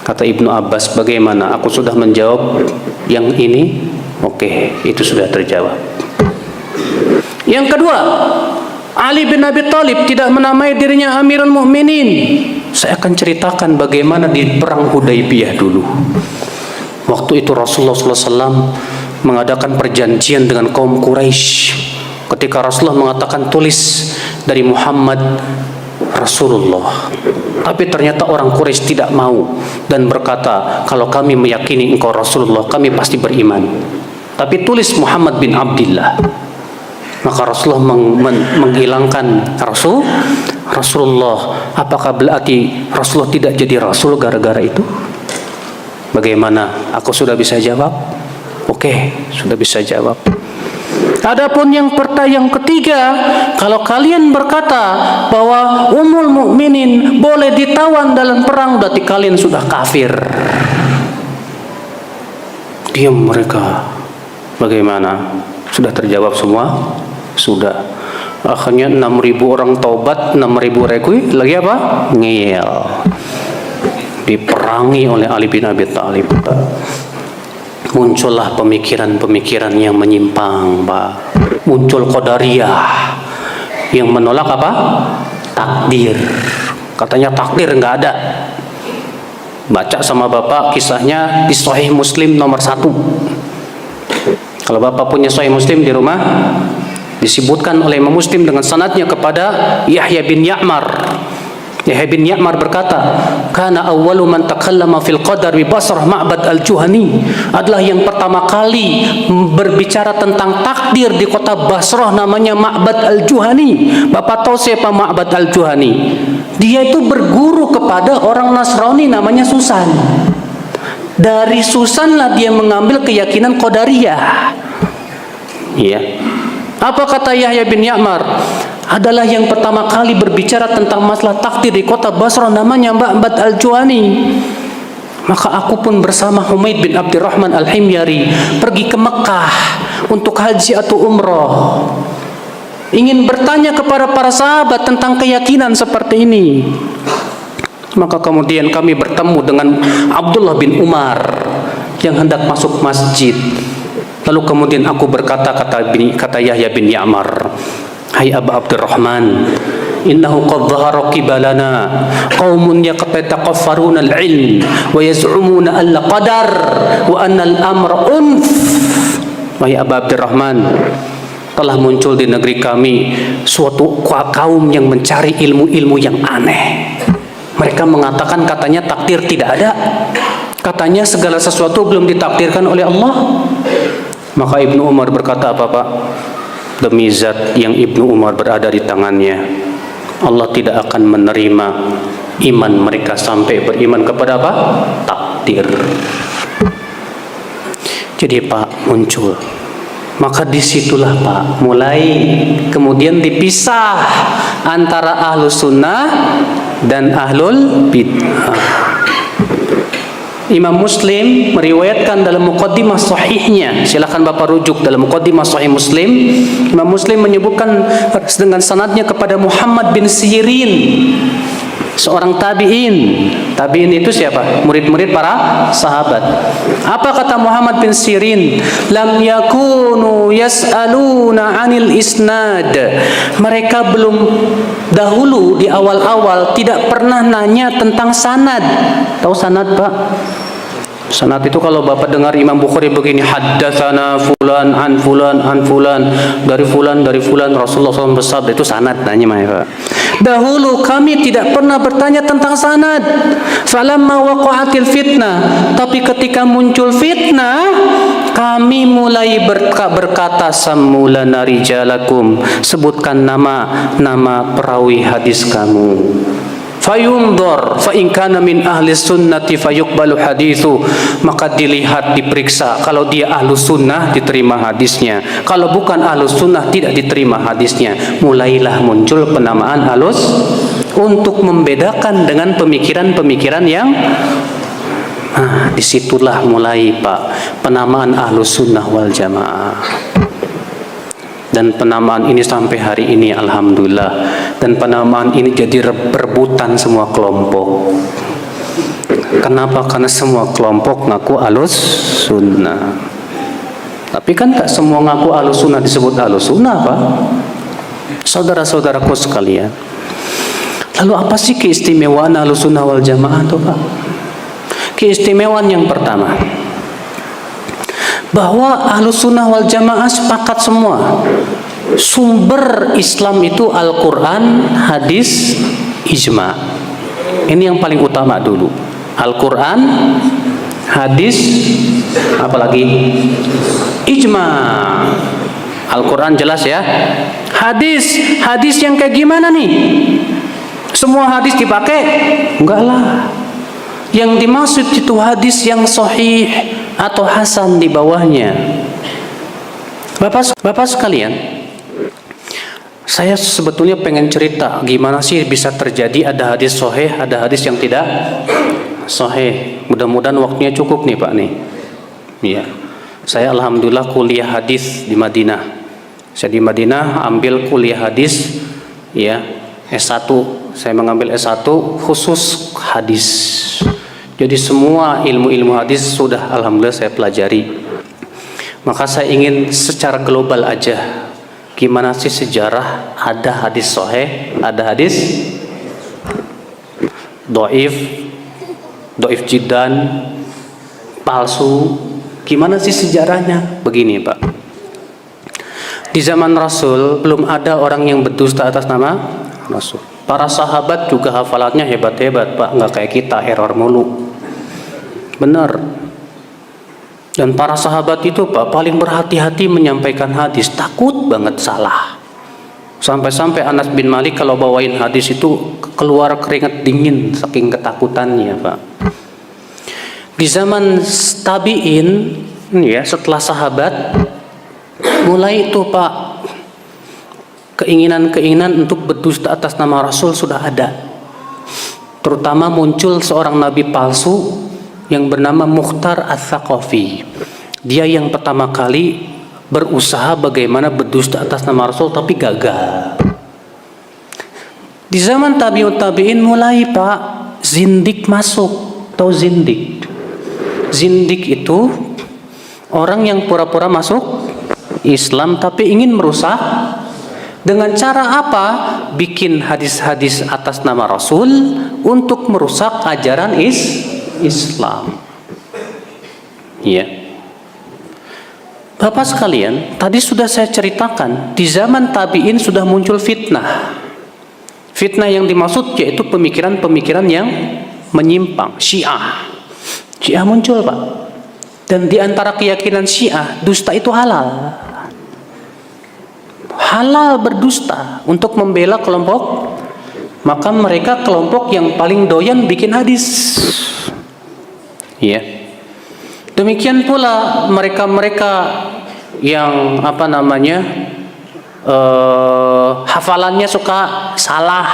Kata Ibnu Abbas, bagaimana? Aku sudah menjawab yang ini. Oke, itu sudah terjawab. Yang kedua, Ali bin Abi Thalib tidak menamai dirinya Amirul Mukminin. Saya akan ceritakan bagaimana di perang Hudaybiyah dulu. Waktu itu Rasulullah SAW mengadakan perjanjian dengan kaum Quraisy. Ketika Rasulullah mengatakan tulis dari Muhammad Rasulullah, tapi ternyata orang Quraisy tidak mau dan berkata, kalau kami meyakini engkau Rasulullah, kami pasti beriman. Tapi tulis Muhammad bin Abdillah. Maka Rasulullah menghilangkan Rasulullah. Apakah berarti Rasulullah tidak jadi Rasul gara-gara itu? Bagaimana? Aku sudah bisa jawab? Oke, sudah bisa jawab. Adapun yang ketiga, kalau kalian berkata bahwa Ummul Mukminin boleh ditawan dalam perang, berarti kalian sudah kafir. Diam mereka. Bagaimana? Sudah terjawab semua? Sudah. Akhirnya 6.000 orang taubat, 6.000 rekui, lagi apa? Ngeyel. Diperangi oleh Ali bin Abi Thalib. Muncullah pemikiran-pemikiran yang menyimpang, Pak. Muncul Qadariyah yang menolak apa? Takdir. Katanya takdir nggak ada. Baca sama Bapak kisahnya di Sahih Muslim nomor 1. Kalau Bapak punya Sahih Muslim di rumah, disebutkan oleh Imam Muslim dengan sanadnya kepada Yahya bin Ya'mar. Yahya bin Ya'mar berkata, "Kana awwalu man takallama fil qadar bi Basrah Ma'bad al-Juhani." Adalah yang pertama kali berbicara tentang takdir di kota Basrah namanya Ma'bad al-Juhani. Bapak tahu siapa Ma'bad al-Juhani? Dia itu berguru kepada orang Nasrani namanya Susan. Dari Susan lah dia mengambil keyakinan Qadariyah. Iya. Apa kata Yahya bin Ya'mar? Adalah yang pertama kali berbicara tentang masalah takdir di kota Basrah namanya Ma'bad al-Juhani. Maka aku pun bersama Humaid bin Abdurrahman al-Himyari pergi ke Mekah untuk haji atau umrah. Ingin bertanya kepada para sahabat tentang keyakinan seperti ini. Maka kemudian kami bertemu dengan Abdullah bin Umar yang hendak masuk masjid. Lalu kemudian aku berkata, kata Yahya bin Ya'mar, "Hai Aba Abdurrahman, innahu qad dhahara qibalana qaumun yataqaffaruna al-ilm wa yaz'umuna al-qadar wa anna al-amra unf." Wahai Aba Abdurrahman, telah muncul di negeri kami suatu kaum yang mencari ilmu-ilmu yang aneh. Mereka mengatakan katanya takdir tidak ada. Katanya segala sesuatu belum ditakdirkan oleh Allah. Maka Ibnu Umar berkata, apa Pak? Demi zat yang Ibnu Umar berada di tangannya, Allah tidak akan menerima iman mereka sampai beriman kepada apa? Takdir. Jadi Pak muncul. Maka disitulah Pak mulai kemudian dipisah antara ahlus sunnah dan ahlul bid'ah. Imam Muslim meriwayatkan dalam muqaddimah sahihnya, silakan Bapak rujuk dalam muqaddimah sahih Muslim. Imam Muslim menyebutkan dengan sanadnya kepada Muhammad bin Sirin, seorang tabi'in. Tabi'in itu siapa? Murid-murid para sahabat. Apa kata Muhammad bin Sirin? Lam yakunu yas'aluna 'anil isnad. Mereka belum dahulu di awal-awal tidak pernah nanya tentang sanad. Tahu sanad, Pak? Sanad itu kalau Bapak dengar Imam Bukhari begini, haddatsana fulan an fulan an fulan, dari fulan Rasulullah SAW bersabda, itu sanad namanya, Pak. Dahulu kami tidak pernah bertanya tentang sanad. Falamma waqa'atil fitnah, tapi ketika muncul fitnah, kami mulai berkata, samulana rijalakum, sebutkan nama perawi hadis kamu. Fayundor fa in kana min ahli sunnati fayuqbalu hadithu, maka dilihat, diperiksa, kalau dia ahlu sunnah diterima hadisnya, kalau bukan ahlu sunnah tidak diterima hadisnya. Mulailah muncul penamaan ahlus untuk membedakan dengan pemikiran-pemikiran yang disitulah mulai Pak penamaan ahlus sunnah wal jamaah. Dan penamaan ini sampai hari ini alhamdulillah, dan penamaan ini jadi rebutan semua kelompok. Kenapa? Karena semua kelompok ngaku ahlus sunnah. Tapi kan tak semua ngaku ahlus sunnah disebut ahlus sunnah, Pak. Saudara-saudaraku sekalian, lalu apa sih keistimewaan ahlus sunnah wal jamaah itu, Pak? Keistimewaan yang pertama, bahwa ahlus sunnah wal jamaah sepakat semua sumber Islam itu Al-Quran, hadis, ijma. Ini yang paling utama dulu. Al-Quran, hadis, apalagi ijma. Al-Quran jelas ya. Hadis yang kayak gimana nih? Semua hadis dipakai? Enggak lah. Yang dimaksud itu hadis yang sahih atau hasan di bawahnya. Bapak sekalian, saya sebetulnya pengen cerita gimana sih bisa terjadi ada hadis sahih, ada hadis yang tidak sahih. Mudah-mudahan waktunya cukup nih Pak nih. Iya. Saya alhamdulillah kuliah hadis di Madinah. Saya di Madinah ambil kuliah hadis ya, S1. Saya mengambil S1 khusus hadis. Jadi semua ilmu-ilmu hadis sudah alhamdulillah saya pelajari. Maka saya ingin secara global aja, gimana sih sejarah ada hadis sahih, ada hadis dhaif jiddan, palsu. Gimana sih sejarahnya? Begini Pak, di zaman Rasul belum ada orang yang berdusta atas nama Rasul. Para sahabat juga hafalannya hebat-hebat Pak, nggak kayak kita error mulu. Benar. Dan para sahabat itu Pak paling berhati-hati menyampaikan hadis, takut banget salah. Sampai-sampai Anas bin Malik kalau bawain hadis itu keluar keringat dingin saking ketakutannya Pak. Di zaman tabi'in ya, setelah sahabat mulai itu Pak, keinginan-keinginan untuk berdusta atas nama Rasul sudah ada. Terutama muncul seorang nabi palsu yang bernama Mukhtar Ats-Tsaqafi. Dia yang pertama kali berusaha bagaimana berdusta atas nama Rasul tapi gagal. Di zaman tabi'in mulai Pak, zindik masuk. Tahu zindik? Zindik itu orang yang pura-pura masuk Islam tapi ingin merusak. Dengan cara apa? Bikin hadis-hadis atas nama Rasul untuk merusak ajaran Islam. Ya. Bapak sekalian, tadi sudah saya ceritakan, di zaman tabi'in sudah muncul fitnah. Fitnah yang dimaksud yaitu pemikiran-pemikiran yang menyimpang, Syiah. Syiah muncul Pak. Dan di antara keyakinan Syiah, dusta itu halal. Halal berdusta untuk membela kelompok. Maka mereka kelompok yang paling doyan bikin hadis. Ya. Demikian pula mereka-mereka yang hafalannya suka salah.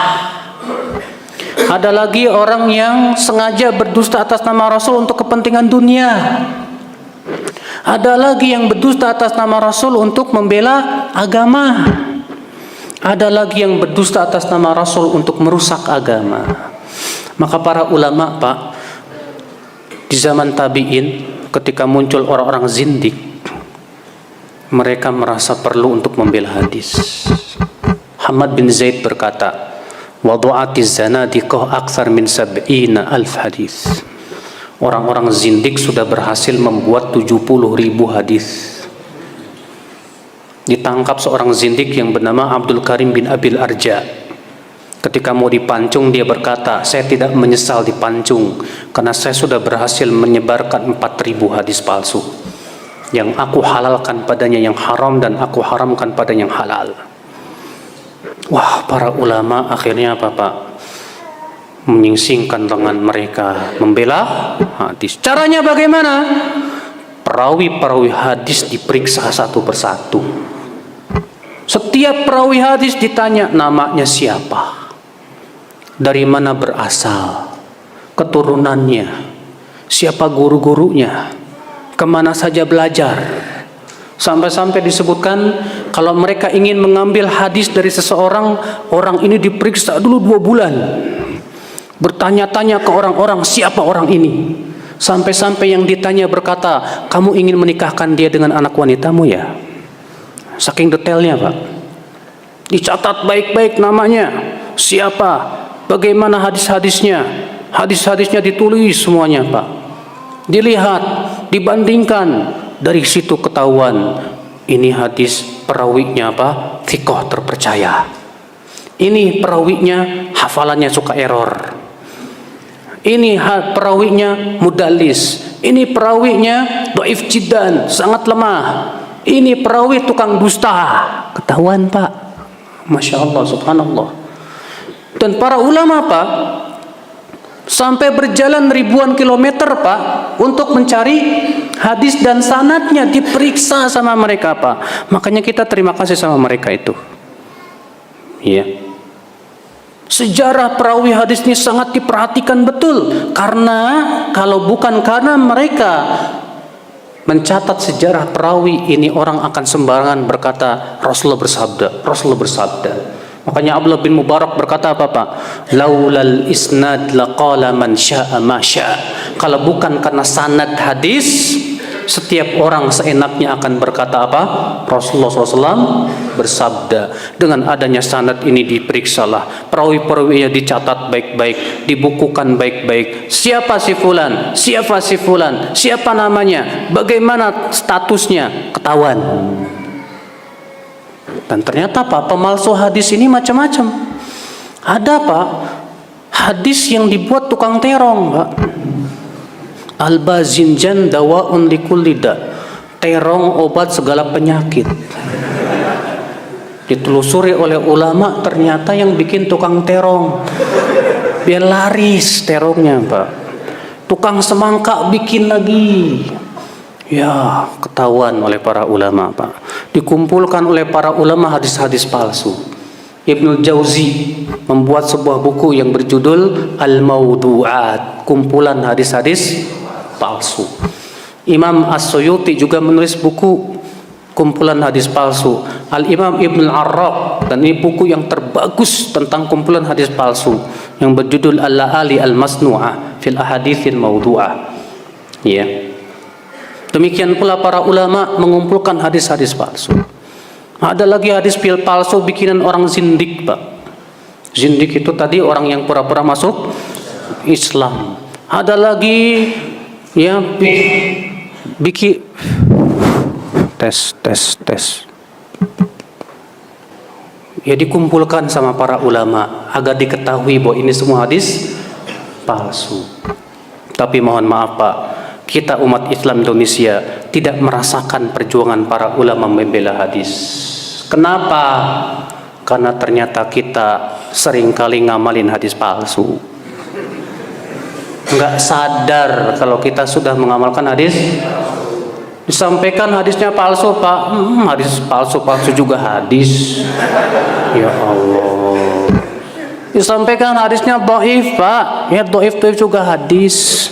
Ada lagi orang yang sengaja berdusta atas nama Rasul untuk kepentingan dunia. Ada lagi yang berdusta atas nama Rasul untuk membela agama. Ada lagi yang berdusta atas nama Rasul untuk merusak agama. Maka para ulama Pak, di zaman tabi'in ketika muncul orang-orang zindik, mereka merasa perlu untuk membela hadis. Hamad bin Zaid berkata, wadu'atiz zanadiqah aktsar min 70,000 hadis. Orang-orang zindik sudah berhasil membuat 70,000 hadis. Ditangkap seorang zindik yang bernama Abdul Karim bin Abil Arja. Ketika mau dipancung dia berkata, saya tidak menyesal dipancung karena saya sudah berhasil menyebarkan 4.000 hadis palsu yang aku halalkan padanya yang haram dan aku haramkan padanya yang halal. Wah, para ulama akhirnya apa Pak? Menyingsingkan tangan mereka, membela hadis. Caranya bagaimana? Perawi-perawi hadis diperiksa satu persatu. Setiap perawi hadis ditanya namanya siapa, dari mana berasal, keturunannya, siapa guru-gurunya, kemana saja belajar. Sampai-sampai disebutkan kalau mereka ingin mengambil hadis dari seseorang, orang ini diperiksa dulu 2 bulan. Bertanya-tanya ke orang-orang siapa orang ini. Sampai-sampai yang ditanya berkata, kamu ingin menikahkan dia dengan anak wanitamu ya? Saking detailnya Pak. Dicatat baik-baik namanya, siapa, bagaimana hadis-hadisnya. Hadis-hadisnya ditulis semuanya Pak. Dilihat, dibandingkan, dari situ ketahuan ini hadis perawinya apa? Thiqah terpercaya. Ini perawinya hafalannya suka error. Ini perawinya mudallis. Ini perawinya dhaif jiddan, sangat lemah. Ini perawi tukang dusta. Ketahuan Pak. Masya Allah, subhanallah. Dan para ulama Pak, Sampai berjalan ribuan kilometer Pak untuk mencari hadis dan sanadnya, diperiksa sama mereka Pak. Makanya kita terima kasih sama mereka itu. Iya. Sejarah perawi hadis ini sangat diperhatikan betul, karena kalau bukan karena mereka mencatat sejarah perawi ini, orang akan sembarangan berkata Rasulullah bersabda, Rasulullah bersabda. Makanya Abdullah bin Mubarak berkata apa Pak? Laulal isnad laqala man syaa ma syaa. Kalau bukan karena sanad hadis, setiap orang seenaknya akan berkata apa? Rasulullah SAW bersabda. Dengan adanya sanad ini diperiksalah, perawi-perawinya dicatat baik-baik, dibukukan baik-baik. Siapa si fulan? Siapa si fulan? Siapa namanya? Bagaimana statusnya? Ketahuan. Dan ternyata Pak, pemalsu hadis ini macam-macam. Ada Pak, hadis yang dibuat tukang terong Pak. Albazinjan dawaun likulli da. Terong obat segala penyakit. Ditelusuri oleh ulama, ternyata yang bikin tukang terong biar laris terongnya Pak. Tukang semangka bikin lagi. Ya, ketahuan oleh para ulama Pak. Dikumpulkan oleh para ulama hadis-hadis palsu. Ibnu Jauzi membuat sebuah buku yang berjudul Al-Mawdu'at, kumpulan hadis-hadis palsu. Imam As-Suyuti juga menulis buku kumpulan hadis palsu. Al-Imam Ibn Al-Arraq, dan ini buku yang terbagus tentang kumpulan hadis palsu, yang berjudul Al-La'ali Al-Masnu'ah fil Ahaditsil Mawdu'ah. Ya. Demikian pula para ulama mengumpulkan hadis-hadis palsu. Ada lagi hadis palsu bikinan orang zindik Pak. Zindik itu tadi orang yang pura-pura masuk Islam. Ada lagi ya bikin tes. Ya, dikumpulkan sama para ulama agar diketahui bahwa ini semua hadis palsu. Tapi mohon maaf Pak, kita umat Islam Indonesia tidak merasakan perjuangan para ulama membela hadis. Kenapa? Karena ternyata kita seringkali ngamalin hadis palsu. Enggak sadar kalau kita sudah mengamalkan hadis. Disampaikan hadisnya palsu Pak. Hadis palsu juga hadis. Ya Allah. Disampaikan hadisnya dhaif Pak. Ya, dhaif juga hadis.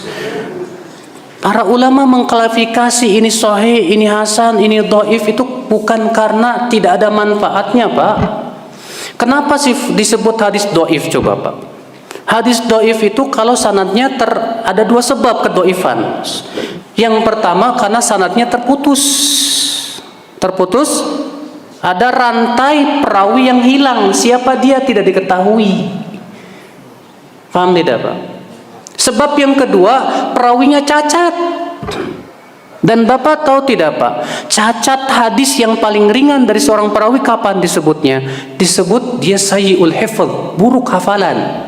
Para ulama mengklarifikasi ini sahih, ini hasan, ini dhaif itu bukan karena tidak ada manfaatnya Pak. Kenapa sih disebut hadis dhaif coba Pak? Hadis dhaif itu kalau sanadnya ada dua sebab kedhaifan. Yang pertama karena sanadnya terputus. Ada rantai perawi yang hilang, siapa dia tidak diketahui. Paham tidak Pak? Sebab yang kedua, perawinya cacat. Dan Bapak tahu tidak Pak, cacat hadis yang paling ringan dari seorang perawi kapan disebutnya? Disebut dia sayyi'ul hifdz, buruk hafalan.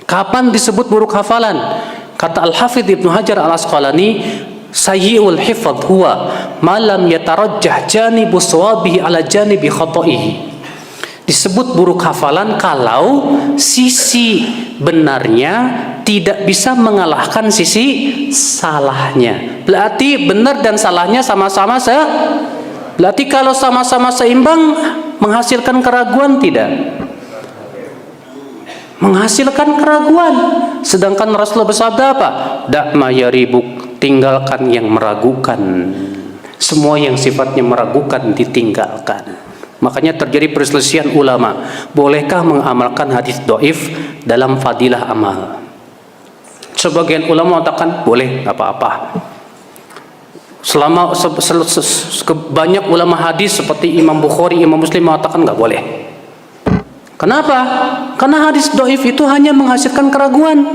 Kapan disebut buruk hafalan? Kata Al-Hafidz Ibnu Hajar Al-Asqalani, sayyi'ul hifdz huwa ma lam yatarajjah janibu shawabihi ala janibi khata'ihi. Disebut buruk hafalan kalau sisi benarnya tidak bisa mengalahkan sisi salahnya. Berarti benar dan salahnya sama-sama berarti kalau sama-sama seimbang menghasilkan keraguan tidak? Menghasilkan keraguan. Sedangkan Rasulullah bersabda apa? Da'ma yaribuk, tinggalkan yang meragukan. Semua yang sifatnya meragukan ditinggalkan. Makanya terjadi perselisihan ulama, bolehkah mengamalkan hadis dhaif dalam fadilah amal? Sebagian ulama mengatakan boleh, nggak apa-apa. Selama banyak ulama hadis seperti Imam Bukhari, Imam Muslim mengatakan nggak boleh. Kenapa? Karena hadis dhaif itu hanya menghasilkan keraguan.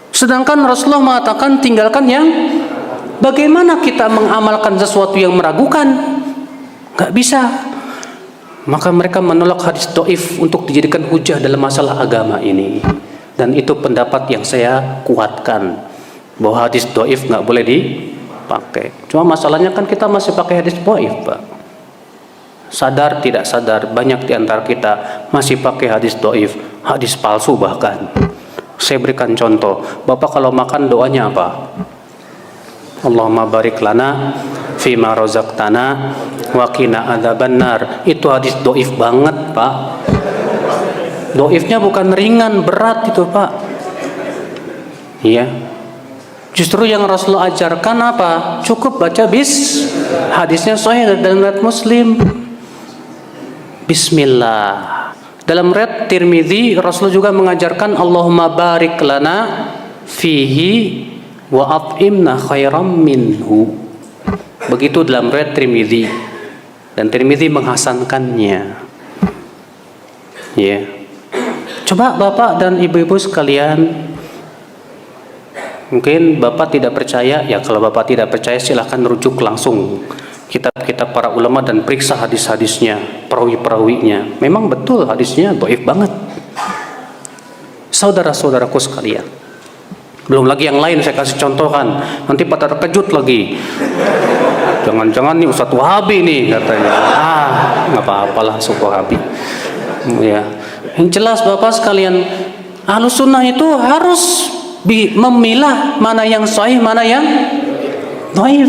Sedangkan Rasulullah mengatakan tinggalkan yang. Bagaimana kita mengamalkan sesuatu yang meragukan? Nggak bisa. Maka mereka menolak hadis dhaif untuk dijadikan hujah dalam masalah agama ini. Dan itu pendapat yang saya kuatkan, bahwa hadis dhaif nggak boleh dipakai. Cuma masalahnya kan kita masih pakai hadis dhaif Pak. Sadar tidak sadar banyak di antara kita masih pakai hadis dhaif, hadis palsu bahkan. Saya berikan contoh. Bapak kalau makan doanya apa? Allahumma barik lana fima razaqtana wa qina adzabannar. Itu hadis doif banget, Pak. Doifnya bukan ringan, berat itu, Pak. Iya. Justru yang Rasulullah ajarkan apa? Cukup baca hadisnya sahih dalam riwayat Muslim. Bismillah. Dalam riwayat Tirmidzi, Rasulullah juga mengajarkan Allahumma barik lana fihi wa at'imna khairam minhu. Begitu dalam riwayat Tirmidzi, dan Tirmidzi menghasankannya. Ya. Coba Bapak dan Ibu-ibu sekalian, mungkin Bapak tidak percaya, ya kalau Bapak tidak percaya silahkan rujuk langsung kitab-kitab para ulama dan periksa hadis-hadisnya, perawi-perawinya. Memang betul hadisnya dhaif banget. Saudara-saudaraku sekalian, belum lagi yang lain saya kasih contohkan, nanti pada terkejut lagi. Jangan-jangan nih Ustadz Wahabi nih katanya. Nggak apa-apalah suku Wahabi. Ya, yang jelas Bapak sekalian, Ahlus Sunnah itu harus memilah mana yang sahih, mana yang dhaif.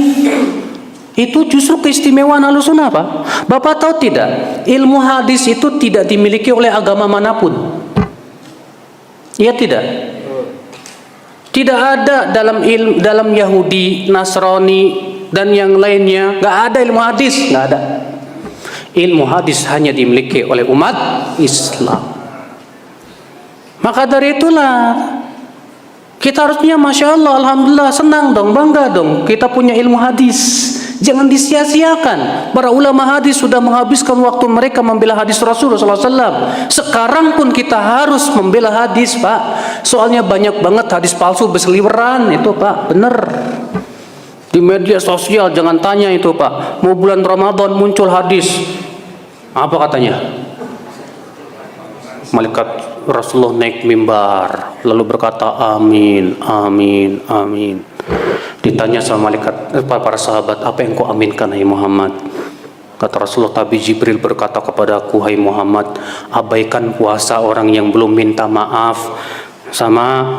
Itu justru keistimewaan Ahlus Sunnah, Pak. Bapak tahu tidak? Ilmu hadis itu tidak dimiliki oleh agama manapun. Iya tidak? Tidak ada dalam Yahudi, Nasrani dan yang lainnya, nggak ada ilmu hadis, nggak ada. Ilmu hadis hanya dimiliki oleh umat Islam. Maka dari itulah kita harusnya Masya Allah, Alhamdulillah, senang dong, bangga dong kita punya ilmu hadis. Jangan disia-siakan. Para ulama hadis sudah menghabiskan waktu mereka membela hadis Rasulullah SAW. Sekarang pun kita harus membela hadis, Pak. Soalnya banyak banget hadis palsu berseliweran itu, Pak. Bener. Di media sosial jangan tanya itu, Pak. Mau bulan Ramadan muncul hadis. Apa katanya? Malaikat Rasulullah naik mimbar lalu berkata amin, amin, amin. Ditanya sama malaikat, para sahabat, apa yang kau aminkan hai Muhammad? Kata Rasulullah, tapi Jibril berkata kepadaku, hai Muhammad, abaikan puasa orang yang belum minta maaf sama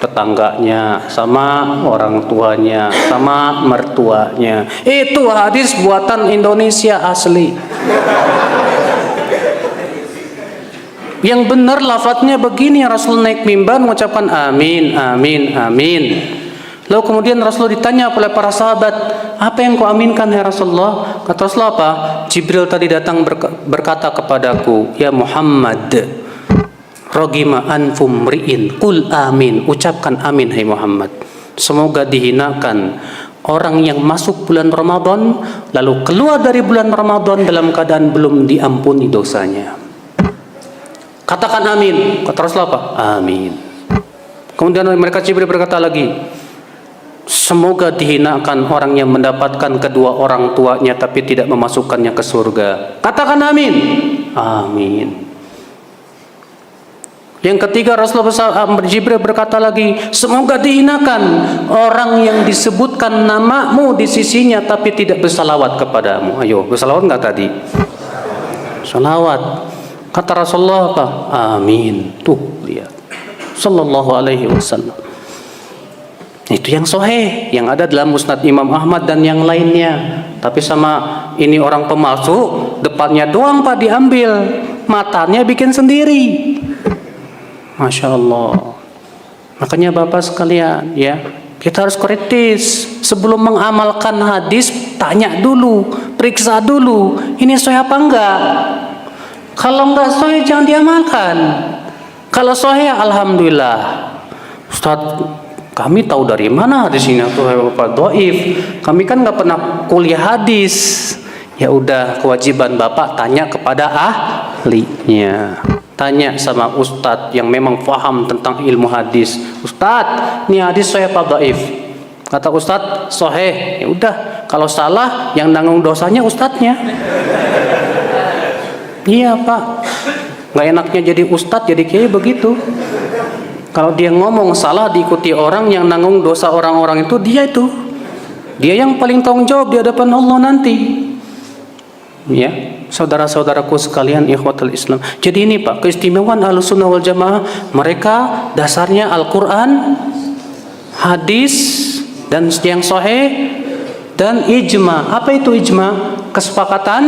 tetangganya, sama orang tuanya, sama mertuanya. Itu hadis buatan Indonesia asli. Yang benar lafadznya begini, Rasul naik mimbar mengucapkan amin, amin, amin. Lalu kemudian Rasul ditanya oleh para sahabat, apa yang kau aminkan ya Rasulullah? Kata Rasulullah apa? Jibril tadi datang berkata kepadaku, ya Muhammad, rogima anfum ri'in, kul amin, ucapkan amin hai Muhammad. Semoga dihinakan orang yang masuk bulan Ramadan lalu keluar dari bulan Ramadan dalam keadaan belum diampuni dosanya. Katakan amin. Kata Rasulullah apa? Amin. Kemudian mereka Jibril berkata lagi, semoga dihinakan orang yang mendapatkan kedua orang tuanya tapi tidak memasukkannya ke surga. Katakan amin. Amin. Yang ketiga Rasulullah Jibril berkata lagi, semoga dihinakan orang yang disebutkan namamu di sisinya tapi tidak bersalawat kepadamu. Ayo, bersalawat enggak tadi? Salawat. Kata Rasulullah apa? Amin. Tuh, lihat. Sallallahu alaihi wasallam. Itu yang sahih, yang ada dalam Musnad Imam Ahmad dan yang lainnya. Tapi sama ini orang pemalsu, depannya doang Pak diambil, matanya bikin sendiri. Masya Allah. Makanya Bapak sekalian, ya, kita harus kritis. Sebelum mengamalkan hadis, tanya dulu, periksa dulu, ini sahih apa enggak? Kalau enggak sahih jangan diamalkan. Kalau sahih alhamdulillah. Ustaz, kami tahu dari mana hadis ini atau Bapak dhaif. Kami kan enggak pernah kuliah hadis. Ya udah, kewajiban Bapak tanya kepada ahlinya. Tanya sama ustadz yang memang paham tentang ilmu hadis. Ustadz, ini hadis sahih apa dhaif? Kata ustadz, sahih. Ya udah, kalau salah yang nanggung dosanya ustadznya. Iya Pak, nggak enaknya jadi ustadz jadi kiai begitu. Kalau dia ngomong salah diikuti orang, yang nanggung dosa orang-orang itu dia yang paling tanggung jawab di hadapan Allah nanti. Ya, saudara-saudaraku sekalian, ikhwatul Islam. Jadi ini Pak, keistimewaan Ahlussunnah wal Jamaah, mereka dasarnya Al-Qur'an, hadis dan yang sahih dan ijma. Apa itu ijma? Kesepakatan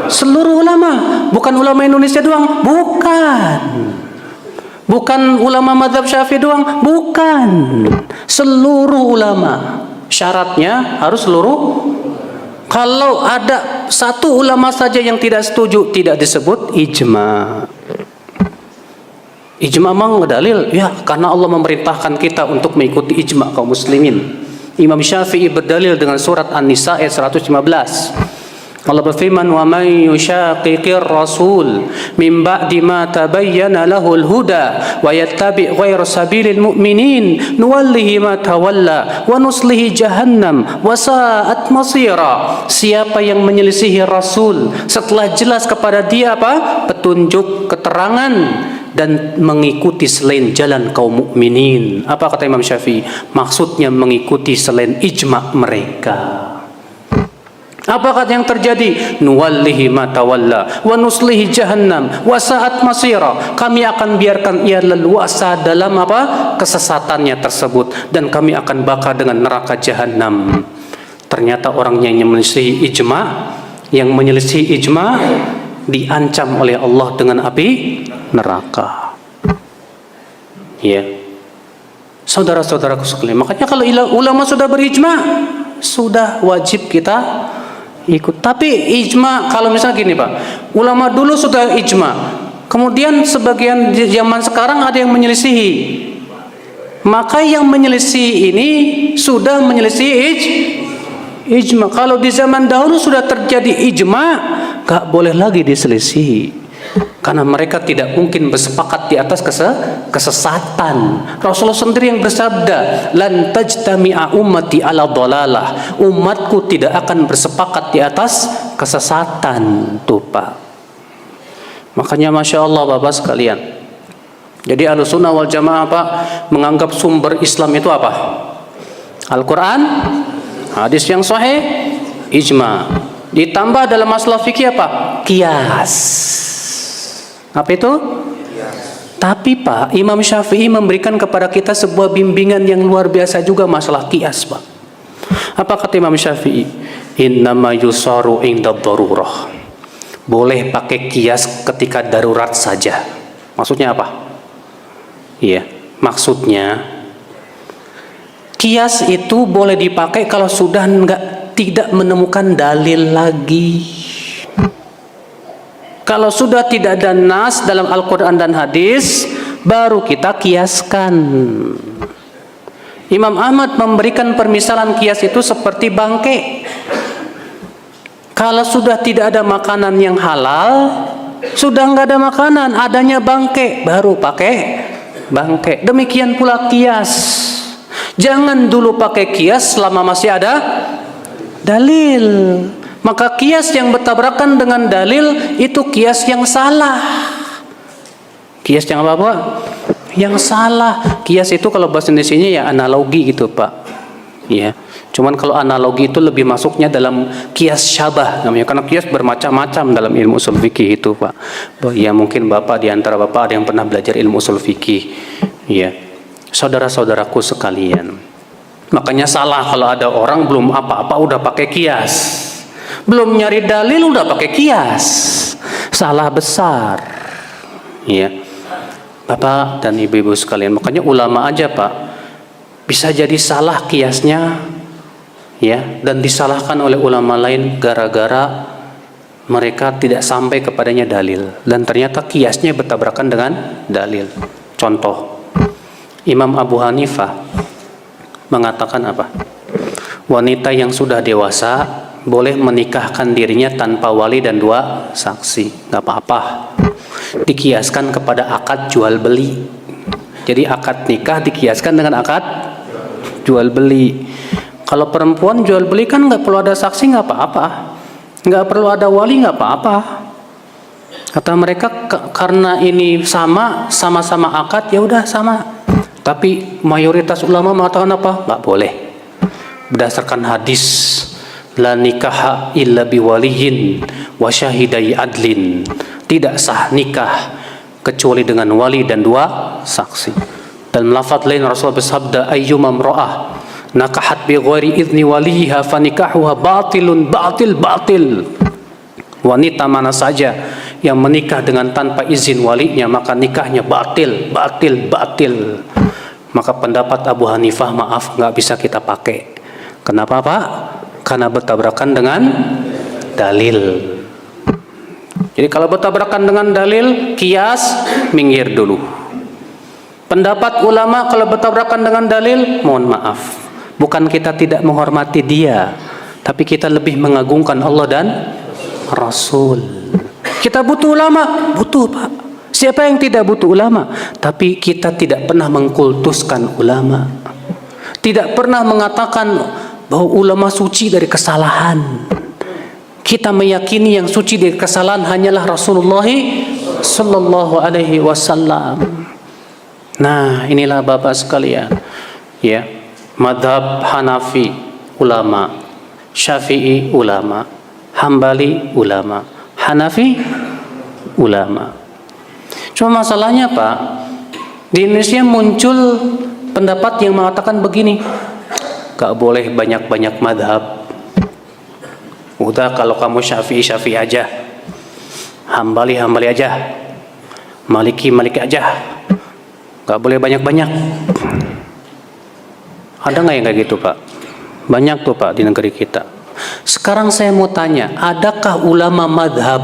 seluruh ulama, bukan ulama Indonesia doang, bukan. Bukan ulama mazhab Syafi'i doang, bukan. Seluruh ulama. Syaratnya harus seluruh. Kalau ada satu ulama saja yang tidak setuju, tidak disebut ijma. Ijma memang dalil, ya, karena Allah memerintahkan kita untuk mengikuti ijma kaum muslimin. Imam Syafi'i berdalil dengan surat An-Nisa ayat 115. Allah berfirman, "Wa may yushaqiqir rasul min ba'di ma tabayyana lahul huda wa yattabi' ghayra sabilil mu'minin nuwallihi ma tawalla wa nuslihi jahannam wa sa'at masira." Siapa yang menyelisihi rasul setelah jelas kepada dia apa? Petunjuk, keterangan, dan mengikuti selain jalan kaum mukminin. Apa kata Imam Syafi'i? Maksudnya mengikuti selain ijma mereka. Apa kata yang terjadi? Nuwallihi ma tawalla wa nuslihi jahannam wa sa'at masira. Kami akan biarkan ia leluasa dalam apa? Kesesatannya tersebut, dan kami akan bakar dengan neraka jahannam. Ternyata orangnya yang menyelisihi ijma, diancam oleh Allah dengan api neraka. Ya. Saudara-saudaraku sekalian, makanya kalau ulama sudah berijma, sudah wajib kita ikut. Tapi ijma, kalau misalnya gini Pak, ulama dulu sudah ijma, kemudian sebagian zaman sekarang ada yang menyelisihi, maka yang menyelisihi ini sudah menyelisihi ijma. Kalau di zaman dahulu sudah terjadi ijma, gak boleh lagi diselisihi, karena mereka tidak mungkin bersepakat di atas kesesatan. Rasulullah sendiri yang bersabda, "Lan tajtami'a ummati ala dhalalah." Umatku tidak akan bersepakat di atas kesesatan. Tuh Pak. Makanya Masya Allah Bapak sekalian. Jadi Ahlussunnah wal Jamaah Pak menganggap sumber Islam itu apa? Al-Quran, hadis yang sahih, ijma. Ditambah dalam masalah fikih apa? Qiyas. Apa itu? Tapi Pak, Imam Syafi'i memberikan kepada kita sebuah bimbingan yang luar biasa juga masalah qiyas Pak. Apa kata Imam Syafi'i? Innama yusaru inda darurah. Boleh pakai qiyas ketika darurat saja. Maksudnya apa? Iya, maksudnya qiyas itu boleh dipakai kalau sudah tidak menemukan dalil lagi. Kalau sudah tidak ada nas dalam Al-Quran dan hadis, baru kita kiaskan. Imam Ahmad memberikan permisalan kias itu seperti bangke. Kalau sudah tidak ada makanan yang halal, sudah nggak ada makanan, adanya bangke, baru pakai bangke. Demikian pula kias. Jangan dulu pakai kias selama masih ada dalil. Maka kias yang bertabrakan dengan dalil itu kias yang salah. Kias yang apa? Yang salah. Kias itu kalau bahasa Indonesianya ya analogi gitu Pak. Ya. Cuman kalau analogi itu lebih masuknya dalam kias syabah namanya, karena kias bermacam-macam dalam ilmu usul fikih itu Pak. Ya mungkin Bapak di antara Bapak ada yang pernah belajar ilmu usul fikih. Ya. Saudara-saudaraku sekalian. Makanya salah kalau ada orang belum apa-apa udah pakai kias. Belum nyari dalil udah pakai kias, salah besar. Ya, Bapak dan Ibu-ibu sekalian, makanya ulama aja Pak bisa jadi salah kiasnya, ya, dan disalahkan oleh ulama lain gara-gara mereka tidak sampai kepadanya dalil, dan ternyata kiasnya bertabrakan dengan dalil. Contoh, Imam Abu Hanifah mengatakan apa? Wanita yang sudah dewasa boleh menikahkan dirinya tanpa wali dan 2 saksi, nggak apa-apa. Dikiaskan kepada akad jual beli. Jadi akad nikah dikiaskan dengan akad jual beli. Kalau perempuan jual beli kan nggak perlu ada saksi, nggak apa-apa, nggak perlu ada wali, nggak apa-apa. Kata mereka karena ini sama-sama akad, ya udah sama. Tapi mayoritas ulama mengatakan apa? Nggak boleh. Berdasarkan hadis, la nikaha illa biwaliyin wa syahidai adlin. Tidak sah nikah kecuali dengan wali dan 2 saksi. Dalam lafaz lain Rasulullah bersabda, ayyuma imra'ah nakahat bi ghairi idzni waliha fa nikahuha batilun batil. Wanita mana saja yang menikah dengan tanpa izin walinya maka nikahnya batil. Maka pendapat Abu Hanifah maaf nggak bisa kita pakai. Kenapa Pak? Karena bertabrakan dengan dalil. Jadi kalau bertabrakan dengan dalil, kias minggir dulu. Pendapat ulama kalau bertabrakan dengan dalil, mohon maaf. Bukan kita tidak menghormati dia, tapi kita lebih mengagungkan Allah dan Rasul. Kita butuh ulama, butuh Pak. Siapa yang tidak butuh ulama? Tapi kita tidak pernah mengkultuskan ulama. Tidak pernah mengatakan bahwa ulama suci dari kesalahan. Kita meyakini yang suci dari kesalahan hanyalah Rasulullah sallallahu alaihi wasallam. Nah, inilah Bapak sekalian, ya. Madhab Hanafi ulama, Syafi'i ulama, Hambali ulama, Hanafi ulama. Cuma masalahnya Pak, di Indonesia muncul pendapat yang mengatakan begini, gak boleh banyak-banyak madhab. Udah kalau kamu Syafi'i aja, Hambali aja, Maliki aja, gak boleh banyak-banyak. Ada nggak yang kayak gitu Pak? Banyak tuh Pak di negeri kita. Sekarang saya mau tanya, adakah ulama madhab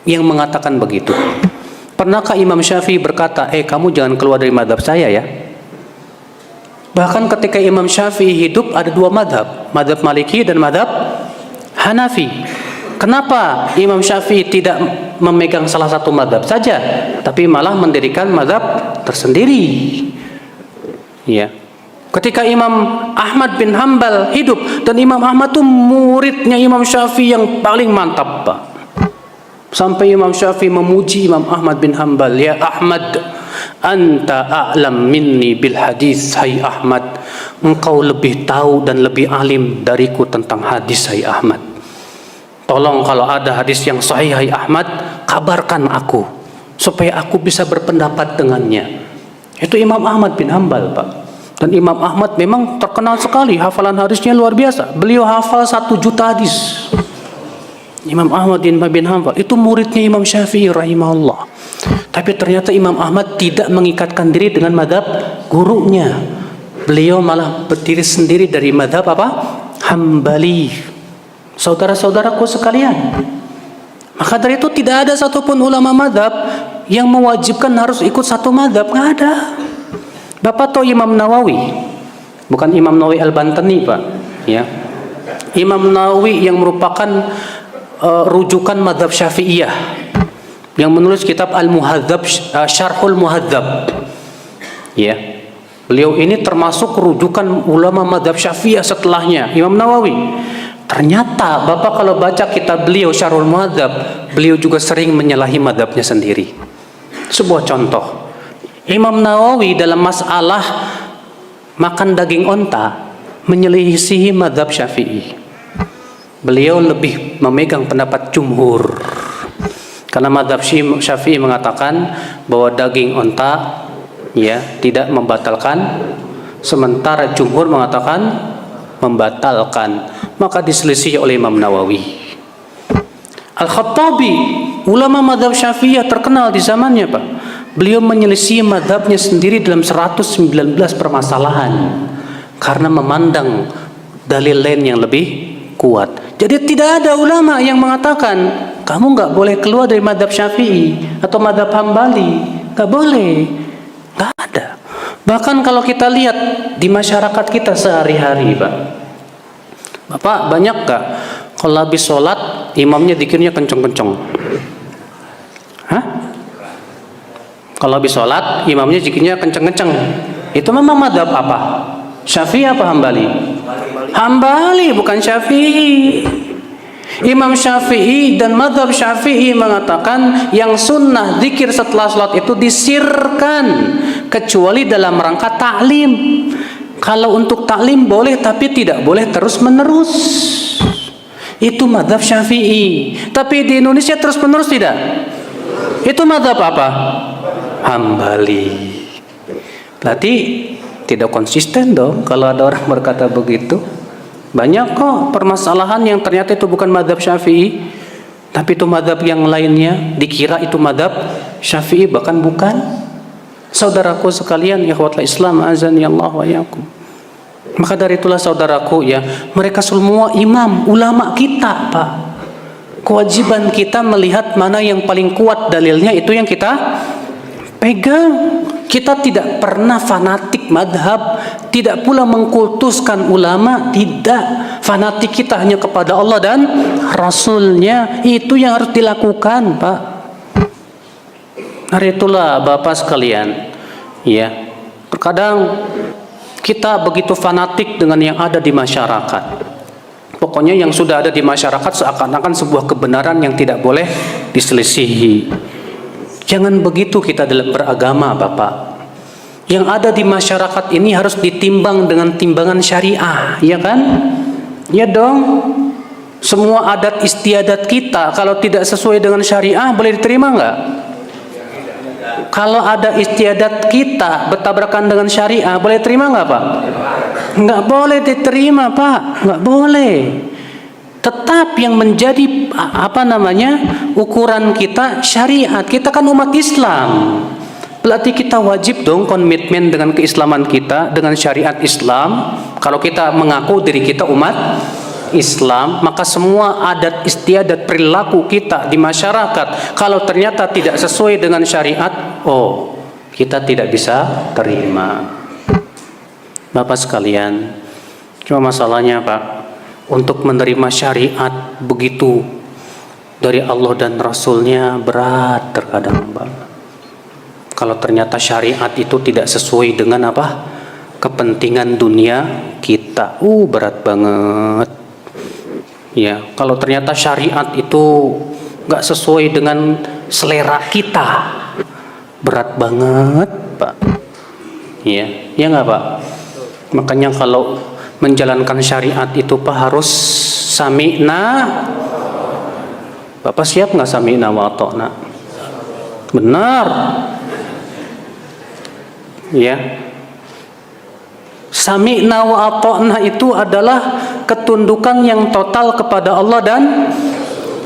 yang mengatakan begitu? Pernahkah Imam Syafi'i berkata, kamu jangan keluar dari madhab saya ya? Bahkan ketika Imam Syafi'i hidup ada 2 madhab, madhab Maliki dan madhab Hanafi. Kenapa Imam Syafi'i tidak memegang salah satu madhab saja, tapi malah mendirikan madhab tersendiri? Ya. Ketika Imam Ahmad bin Hambal hidup, dan Imam Ahmad itu muridnya Imam Syafi'i yang paling mantap Pak. Sampai Imam Syafi'i memuji Imam Ahmad bin Hambal, ya Ahmad, anta a'lam minni bil hadis, hai Ahmad, engkau lebih tahu dan lebih alim dariku tentang hadis, hai Ahmad. Tolong kalau ada hadis yang sahih, hai Ahmad, kabarkan aku supaya aku bisa berpendapat dengannya. Itu Imam Ahmad bin Hambal Pak. Dan Imam Ahmad memang terkenal sekali, hafalan hadisnya luar biasa. Beliau hafal 1 juta hadis. Imam Ahmad bin Hanbal itu muridnya Imam Syafi'i rahimahullah. Tapi ternyata Imam Ahmad tidak mengikatkan diri dengan madhab gurunya. Beliau malah berdiri sendiri dari madhab apa? Hambali. Saudara-saudaraku sekalian, maka dari itu tidak ada satupun ulama madhab yang mewajibkan harus ikut satu madhab. Nggak ada. Bapak tahu Imam Nawawi? Bukan Imam Nawawi Al-Bantani Pak, ya. Imam Nawawi yang merupakan rujukan madhab Syafi'iyah, yang menulis kitab Al-Muhadzab, Syarhul Muhadzab, ya. Beliau ini termasuk rujukan ulama madhab Syafi'iyah setelahnya Imam Nawawi. Ternyata Bapak kalau baca kitab beliau Syarhul Muhadzab, beliau juga sering menyalahi madhabnya sendiri. Sebuah contoh, Imam Nawawi dalam masalah makan daging onta menyelisihi madhab Syafi'i. Beliau lebih memegang pendapat jumhur, karena madhab Syafi'i mengatakan bahwa daging onta ya tidak membatalkan, sementara jumhur mengatakan membatalkan. Maka diselisih oleh Imam Nawawi. Al-Khattabi, ulama madhab Syafi'iyah terkenal di zamannya Pak. Beliau menyelisih madhabnya sendiri dalam 119 permasalahan karena memandang dalil lain yang lebih kuat. Jadi tidak ada ulama yang mengatakan kamu nggak boleh keluar dari madhab Syafi'i atau madhab Hambali, nggak boleh, nggak ada. Bahkan kalau kita lihat di masyarakat kita sehari-hari Pak, Bapak banyak gak kalau habis sholat imamnya zikirnya kenceng-kenceng? Hah? Kalau habis sholat imamnya zikirnya kenceng-kenceng, itu memang madhab apa? Syafi'i apa Hambali? Hambali, bukan Syafi'i. Imam Syafi'i dan madhab Syafi'i mengatakan yang sunnah zikir setelah sholat itu disirkan kecuali dalam rangka ta'lim. Kalau untuk taklim boleh, tapi tidak boleh terus menerus. Itu mazhab Syafi'i. Tapi di Indonesia terus-menerus tidak. Itu mazhab apa? Hambali. Berarti tidak konsisten dong kalau ada orang berkata begitu. Banyak kok permasalahan yang ternyata itu bukan mazhab Syafi'i, tapi itu mazhab yang lainnya, dikira itu mazhab Syafi'i, bahkan bukan. Saudaraku sekalian, ikhwatul Islam, azani Allah wa iyyakum. Maka dari itulah saudaraku ya, mereka semua imam, ulama kita, Pak. Kewajiban kita melihat mana yang paling kuat dalilnya, itu yang kita pegang. Kita tidak pernah fanatik madhab, tidak pula mengkultuskan ulama, tidak. Fanatik kita hanya kepada Allah dan Rasulnya. Itu yang harus dilakukan, Pak. Hari itulah Bapak sekalian, ya, terkadang kita begitu fanatik dengan yang ada di masyarakat. Pokoknya yang sudah ada di masyarakat seakan-akan sebuah kebenaran yang tidak boleh diselisihi. Jangan begitu kita dalam beragama, Bapak. Yang ada di masyarakat ini harus ditimbang dengan timbangan syariah, ya kan? Ya dong. Semua adat istiadat kita kalau tidak sesuai dengan syariah boleh diterima enggak? Kalau ada istiadat kita bertabrakan dengan syariah, boleh terima nggak, Pak? Nggak boleh diterima, Pak. Nggak boleh. Tetap yang menjadi ukuran kita syariat. Kita kan umat Islam. Berarti kita wajib dong komitmen dengan keislaman kita, dengan syariat Islam. Kalau kita mengaku diri kita umat Islam, maka semua adat istiadat perilaku kita di masyarakat kalau ternyata tidak sesuai dengan syariat, kita tidak bisa terima. Bapak sekalian, cuma masalahnya, Pak, untuk menerima syariat begitu dari Allah dan Rasulnya berat terkadang, Pak. Kalau ternyata syariat itu tidak sesuai dengan kepentingan dunia kita, berat banget. Ya, kalau ternyata syariat itu nggak sesuai dengan selera kita, berat banget, Pak. Ya nggak, Pak. Makanya kalau menjalankan syariat itu, Pak, harus sami'na. Bapak siap nggak sami'na wa ata'na? Benar. Ya. Sami'na wa ata'na itu adalah ketundukan yang total kepada Allah dan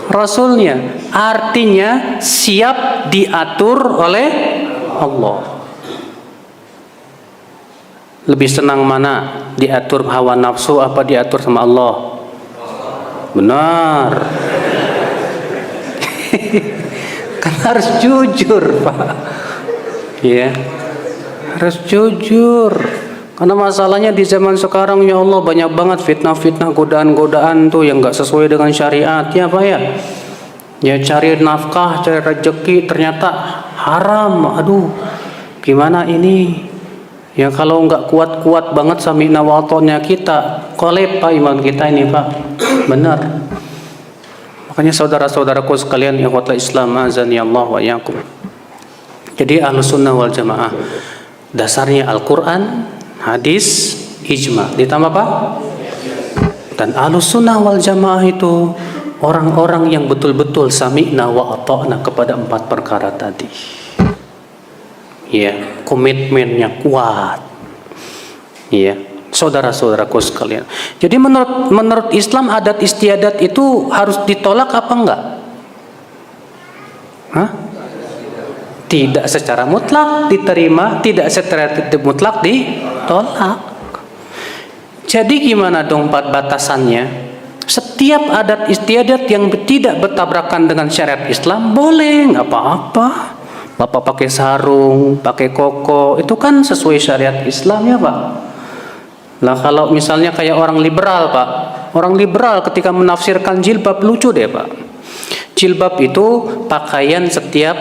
Rasulnya. Artinya siap diatur oleh Allah. Lebih senang mana? Diatur hawa nafsu apa diatur sama Allah? Benar. Kan harus jujur, Pak. Ya, harus jujur. Karena masalahnya di zaman sekarang, ya Allah, banyak banget fitnah-fitnah, godaan-godaan tuh yang nggak sesuai dengan syariat, ya Pak ya. Ya cari nafkah, cari rezeki, ternyata haram. Aduh, gimana ini? Ya kalau nggak kuat-kuat banget sami'na wa ata'na kita, kolep, Pak, iman kita ini, Pak. Benar. Makanya saudara-saudaraku sekalian, ikhwatul Islam, azani Allah wa iyyakum. Jadi Ahlussunnah wal Jamaah dasarnya Al-Qur'an, hadis, ijma, ditambah apa? Dan Ahlussunnah wal Jamaah itu orang-orang yang betul-betul sami'na wa ata'na kepada 4 perkara tadi. Ya, komitmennya kuat. Ya, saudara-saudaraku sekalian. Jadi menurut Islam adat istiadat itu harus ditolak apa enggak? Tidak secara mutlak diterima, tidak secara mutlak ditolak. Jadi gimana dong batasannya? Setiap adat istiadat yang tidak bertabrakan dengan syariat Islam boleh, nggak apa-apa. Bapak pakai sarung, pakai koko, itu kan sesuai syariat Islam, ya Pak. Nah kalau misalnya kayak orang liberal, Pak, orang liberal ketika menafsirkan jilbab lucu deh, Pak. Jilbab itu pakaian setiap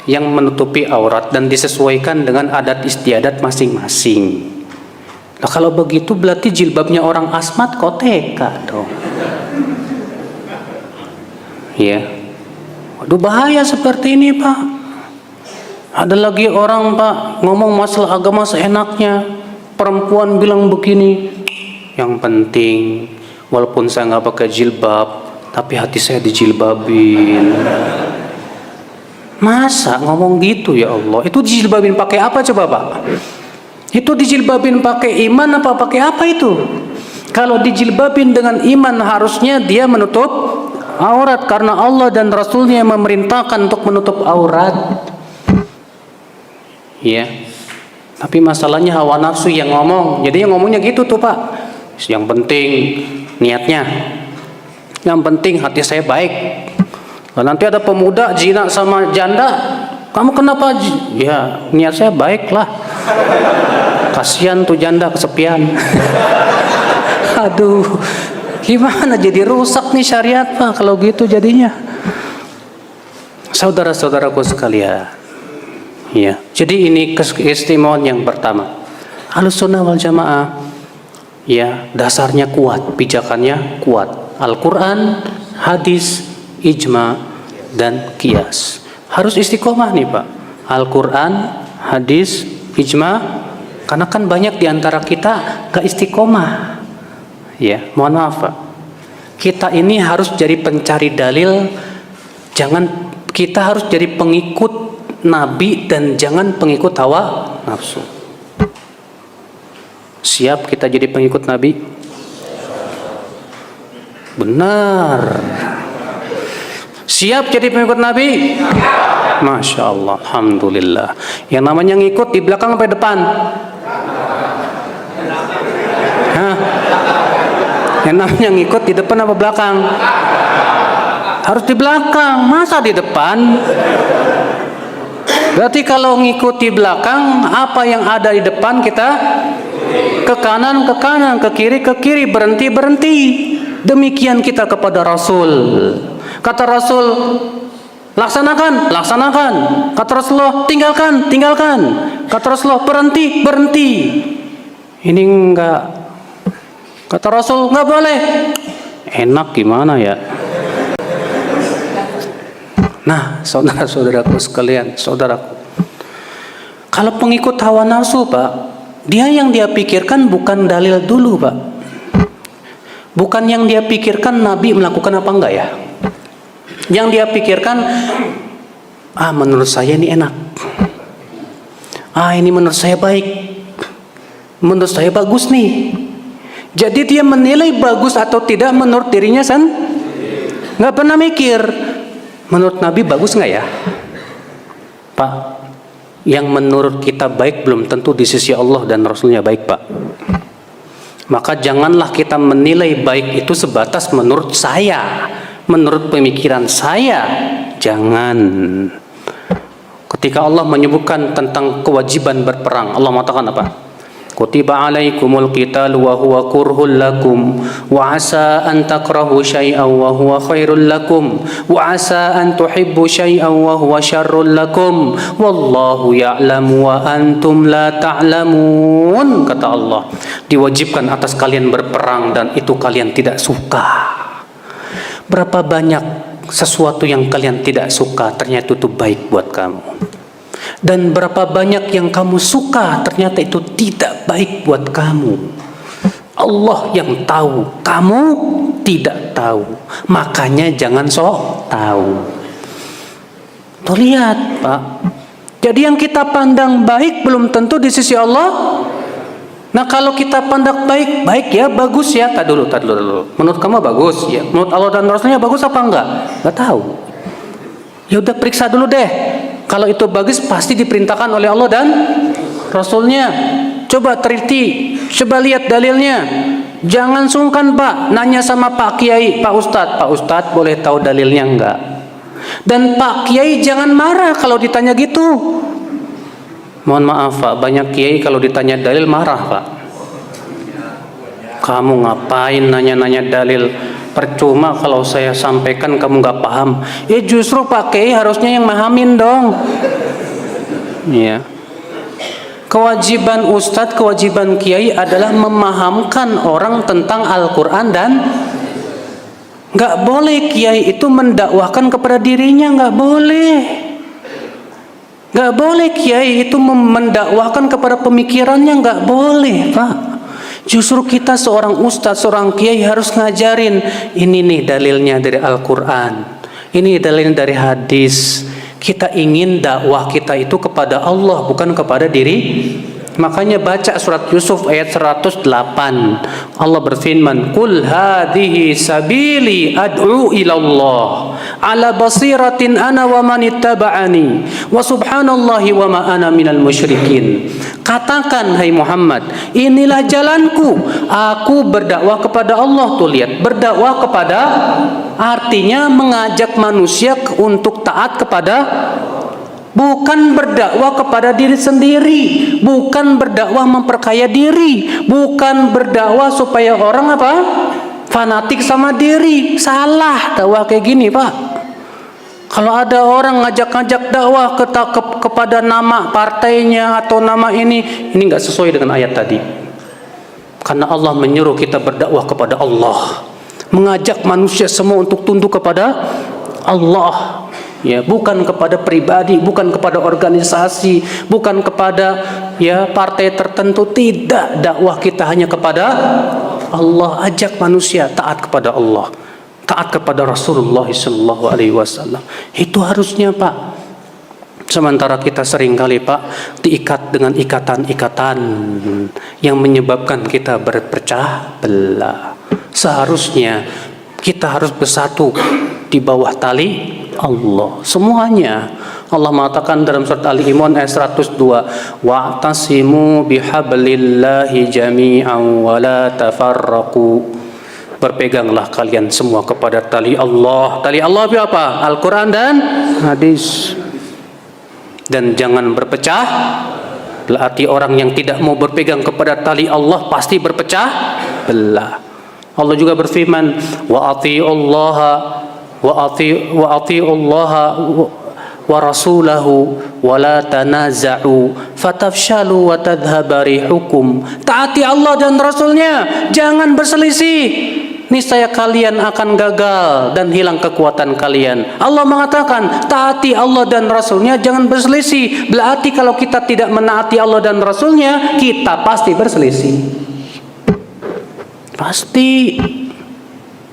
yang menutupi aurat dan disesuaikan dengan adat istiadat masing-masing. Nah kalau begitu berarti jilbabnya orang asmat koteka dong. Ya, waduh bahaya seperti ini, Pak. Ada lagi orang, Pak, ngomong masalah agama seenaknya. Perempuan bilang begini, yang penting walaupun saya nggak pakai jilbab, tapi hati saya dijilbabin. Masa ngomong gitu ya Allah? Itu dijilbabin pakai apa coba Pak? Itu dijilbabin pakai iman apa pakai apa itu? Kalau dijilbabin dengan iman harusnya dia menutup aurat karena Allah dan Rasulnya yang memerintahkan untuk menutup aurat. Ya. Tapi masalahnya hawa nafsu yang ngomong. Jadi yang ngomongnya gitu tuh Pak. Yang penting niatnya. Yang penting hati saya baik. Nah, nanti ada pemuda zina sama janda, kamu kenapa? Ya niat saya baik lah. Kasihan tuh janda kesepian. Aduh, gimana jadi rusak nih syariat Pak kalau gitu jadinya. Saudara-saudaraku sekalian, ya. Jadi ini keistimewaan yang pertama. Ahlussunnah wal Jamaah, ya dasarnya kuat, pijakannya kuat. Al-Quran, hadis, ijma, dan qiyas. Harus istiqomah nih Pak. Al-Quran, hadis, ijma. Karena kan banyak diantara kita gak istiqomah. Ya, mohon maaf Pak. Kita ini harus jadi pencari dalil. Kita harus jadi pengikut Nabi dan jangan pengikut hawa nafsu. Siap kita jadi pengikut Nabi? Benar. Siap jadi pengikut Nabi? Masya Allah, alhamdulillah. Yang namanya ngikut di belakang sampai depan. Hah? Yang namanya ngikut di depan apa belakang? Harus di belakang, masa di depan? Berarti kalau ngikut di belakang, apa yang ada di depan kita ke kanan, ke kiri, berhenti. Demikian kita kepada Rasul. Kata Rasul, laksanakan. Kata Rasulullah, tinggalkan. Kata Rasulullah, berhenti. Ini enggak. Kata Rasul, enggak boleh. Enak gimana ya? Nah, saudara-saudaraku sekalian, saudaraku. Kalau pengikut hawa nafsu, Pak, dia pikirkan bukan dalil dulu, Pak. Bukan yang dia pikirkan Nabi melakukan apa enggak ya. Yang dia pikirkan, menurut saya ini enak. Ini menurut saya baik. Menurut saya bagus nih. Jadi dia menilai bagus atau tidak menurut dirinya nggak pernah mikir. Menurut Nabi bagus nggak ya? Pak, yang menurut kita baik belum tentu di sisi Allah dan Rasulnya baik, Pak. Maka janganlah kita menilai baik itu sebatas menurut saya, menurut pemikiran saya. Jangan. Ketika Allah menyebutkan tentang kewajiban berperang, Allah mengatakan apa? Kutiba alaikumul qital wa huwa kurhul lakum wa asa an takrahu syai'an wa huwa khairul lakum wa asa an tuhibbu syai'an wa huwa syarrul lakum wallahu ya'lamu wa antum la ta'lamun. Kata Allah, diwajibkan atas kalian berperang dan itu kalian tidak suka. Berapa banyak sesuatu yang kalian tidak suka ternyata itu baik buat kamu. Dan berapa banyak yang kamu suka ternyata itu tidak baik buat kamu. Allah yang tahu, kamu tidak tahu. Makanya jangan sok tahu. Tuh lihat, Pak. Jadi yang kita pandang baik belum tentu di sisi Allah. Nah kalau kita pandang baik ya, bagus ya. Tadi dulu. Menurut kamu bagus ya. Menurut Allah dan Rasulnya bagus apa enggak? Enggak tahu. Ya udah periksa dulu deh. Kalau itu bagus pasti diperintahkan oleh Allah dan Rasulnya. Coba teliti, coba lihat dalilnya. Jangan sungkan Pak, nanya sama Pak Kiai, Pak Ustadz boleh tahu dalilnya enggak? Dan Pak Kiai jangan marah kalau ditanya gitu. Mohon maaf Pak, banyak Kiai kalau ditanya dalil marah Pak. Kamu ngapain nanya-nanya dalil? Percuma kalau saya sampaikan kamu nggak paham. Ya justru Pak Kiai harusnya yang mahamin dong. Ya. Kewajiban Ustadz, kewajiban Kiai adalah memahamkan orang tentang Al-Quran dan nggak boleh Kiai itu mendakwahkan kepada dirinya, nggak boleh. Nggak boleh Kiai itu mendakwahkan kepada pemikirannya, nggak boleh Pak. Justru kita seorang ustadz, seorang kiai harus ngajarin, ini nih dalilnya dari Al-Quran, ini dalilnya dari hadis. Kita ingin dakwah kita itu kepada Allah, bukan kepada diri. Makanya baca surat Yusuf ayat 108. Allah berfirman, "Qul hadhihi sabili ad'u ila Allah ala basiratin ana wa man ittaba'ani wa subhanallahi wa ma ana minal musyrikin." Katakan hai Muhammad, inilah jalanku, aku berdakwah kepada Allah. Tuh lihat, berdakwah kepada artinya mengajak manusia untuk taat kepada, bukan berdakwah kepada diri sendiri, bukan berdakwah memperkaya diri, bukan berdakwah supaya orang apa? Fanatik sama diri. Salah dakwah kayak gini, Pak. Kalau ada orang ngajak-ngajak dakwah kepada nama partainya atau nama ini nggak sesuai dengan ayat tadi. Karena Allah menyuruh kita berdakwah kepada Allah, mengajak manusia semua untuk tunduk kepada Allah. Ya, bukan kepada pribadi, bukan kepada organisasi, bukan kepada partai tertentu. Tidak, dakwah kita hanya kepada Allah. Ajak manusia taat kepada Allah, taat kepada Rasulullah SAW. Itu harusnya, Pak. Sementara kita seringkali, Pak, diikat dengan ikatan-ikatan yang menyebabkan kita berpecah belah. Seharusnya kita harus bersatu di bawah tali Allah semuanya. Allah mengatakan dalam surat Ali Imran ayat 102, "Wa'tasimu bihablillahi jami'an wa la tafarraqu." Berpeganglah kalian semua kepada tali Allah. Tali Allah itu apa? Al-Quran dan hadis. Dan jangan berpecah. Berarti orang yang tidak mau berpegang kepada tali Allah pasti berpecah belah. Allah juga berfirman, wa atiullaha wa rasulahu wa la tanaza'u fatafshalu wa tadhhaba rihukum. Taati Allah dan Rasulnya, jangan berselisih, niscaya kalian akan gagal dan hilang kekuatan kalian. Allah mengatakan taati Allah dan Rasulnya, jangan berselisih. Berarti kalau kita tidak menaati Allah dan Rasulnya, kita pasti berselisih. Pasti.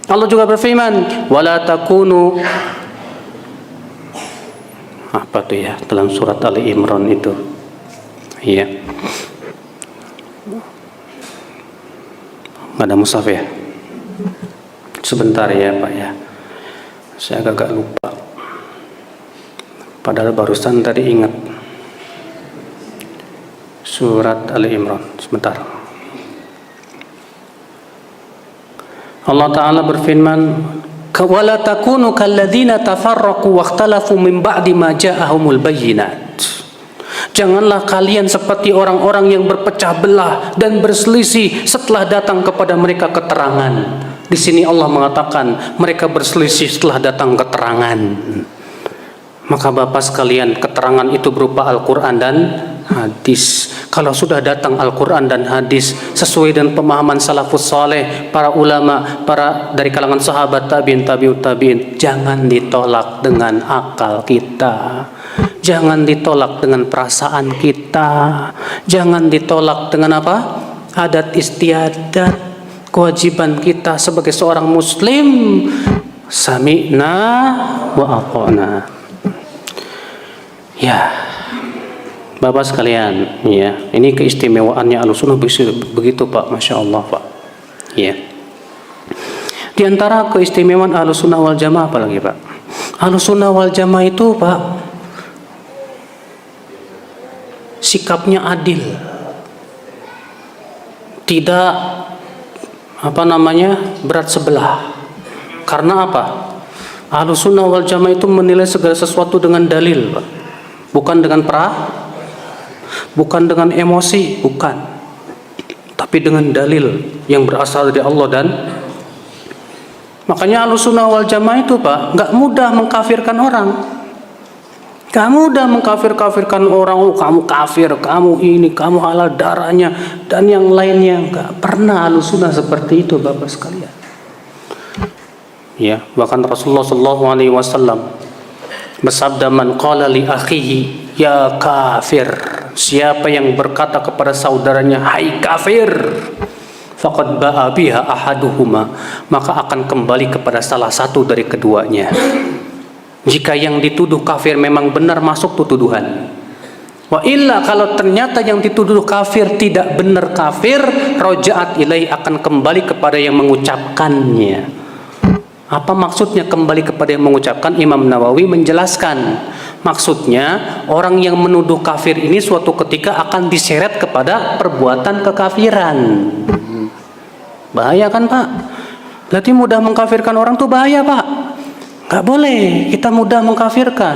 Allah juga berfirman, wala takunu, apa tuh ya, dalam surat Ali Imran itu. Iya. Ada mushaf ya? Sebentar ya, Pak ya. Saya agak lupa. Padahal barusan tadi ingat. Surat Ali Imran, sebentar. Allah Ta'ala berfirman, wala takunu kalladzina tafarraqu wakhtalafu min ba'di ma ja'ahumul bayyinat. Janganlah kalian seperti orang-orang yang berpecah belah dan berselisih setelah datang kepada mereka keterangan. Di sini Allah mengatakan mereka berselisih setelah datang keterangan. Maka Bapak sekalian, keterangan itu berupa Al-Quran dan hadis. Kalau sudah datang Al-Quran dan hadis sesuai dengan pemahaman salafus saleh, para ulama, para dari kalangan sahabat, tabi'in, tabi'ut tabi'in, jangan ditolak dengan akal kita, jangan ditolak dengan perasaan kita, jangan ditolak dengan apa? Adat istiadat. Kewajiban kita sebagai seorang muslim, sami'na wa ata'na. Ya, Bapak sekalian, ya, ini keistimewaannya Ahlussunnah begitu, Pak, Masya Allah, Pak. Ya. Di antara keistimewaan Ahlussunnah wal Jamaah apa lagi, Pak? Ahlussunnah wal Jamaah itu, Pak, sikapnya adil, tidak berat sebelah. Karena apa? Ahlussunnah wal Jamaah itu menilai segala sesuatu dengan dalil, Pak. Bukan dengan bukan dengan emosi, bukan, tapi dengan dalil yang berasal dari Allah. Dan makanya Ahlussunnah wal Jamaah itu, Pak, nggak mudah mengkafirkan orang, nggak mudah mengkafirkan orang. Oh, kamu kafir, kamu ini, kamu halal darahnya dan yang lainnya. Nggak pernah Ahlussunnah seperti itu, Bapak sekalian. Ya, bahkan Rasulullah SAW bersabda, man qala li akhihi ya kafir, siapa yang berkata kepada saudaranya hai kafir, faqad ba'a biha ahaduhuma, maka akan kembali kepada salah satu dari keduanya. Jika yang dituduh kafir memang benar, masuk tuh tuduhan. Wa illa, kalau ternyata yang dituduh kafir tidak benar kafir, roja'at ilai, akan kembali kepada yang mengucapkannya. Apa maksudnya kembali kepada yang mengucapkan? Imam Nawawi menjelaskan, maksudnya orang yang menuduh kafir ini suatu ketika akan diseret kepada perbuatan kekafiran. Bahaya kan Pak? Berarti mudah mengkafirkan orang tuh bahaya Pak. Gak boleh kita mudah mengkafirkan,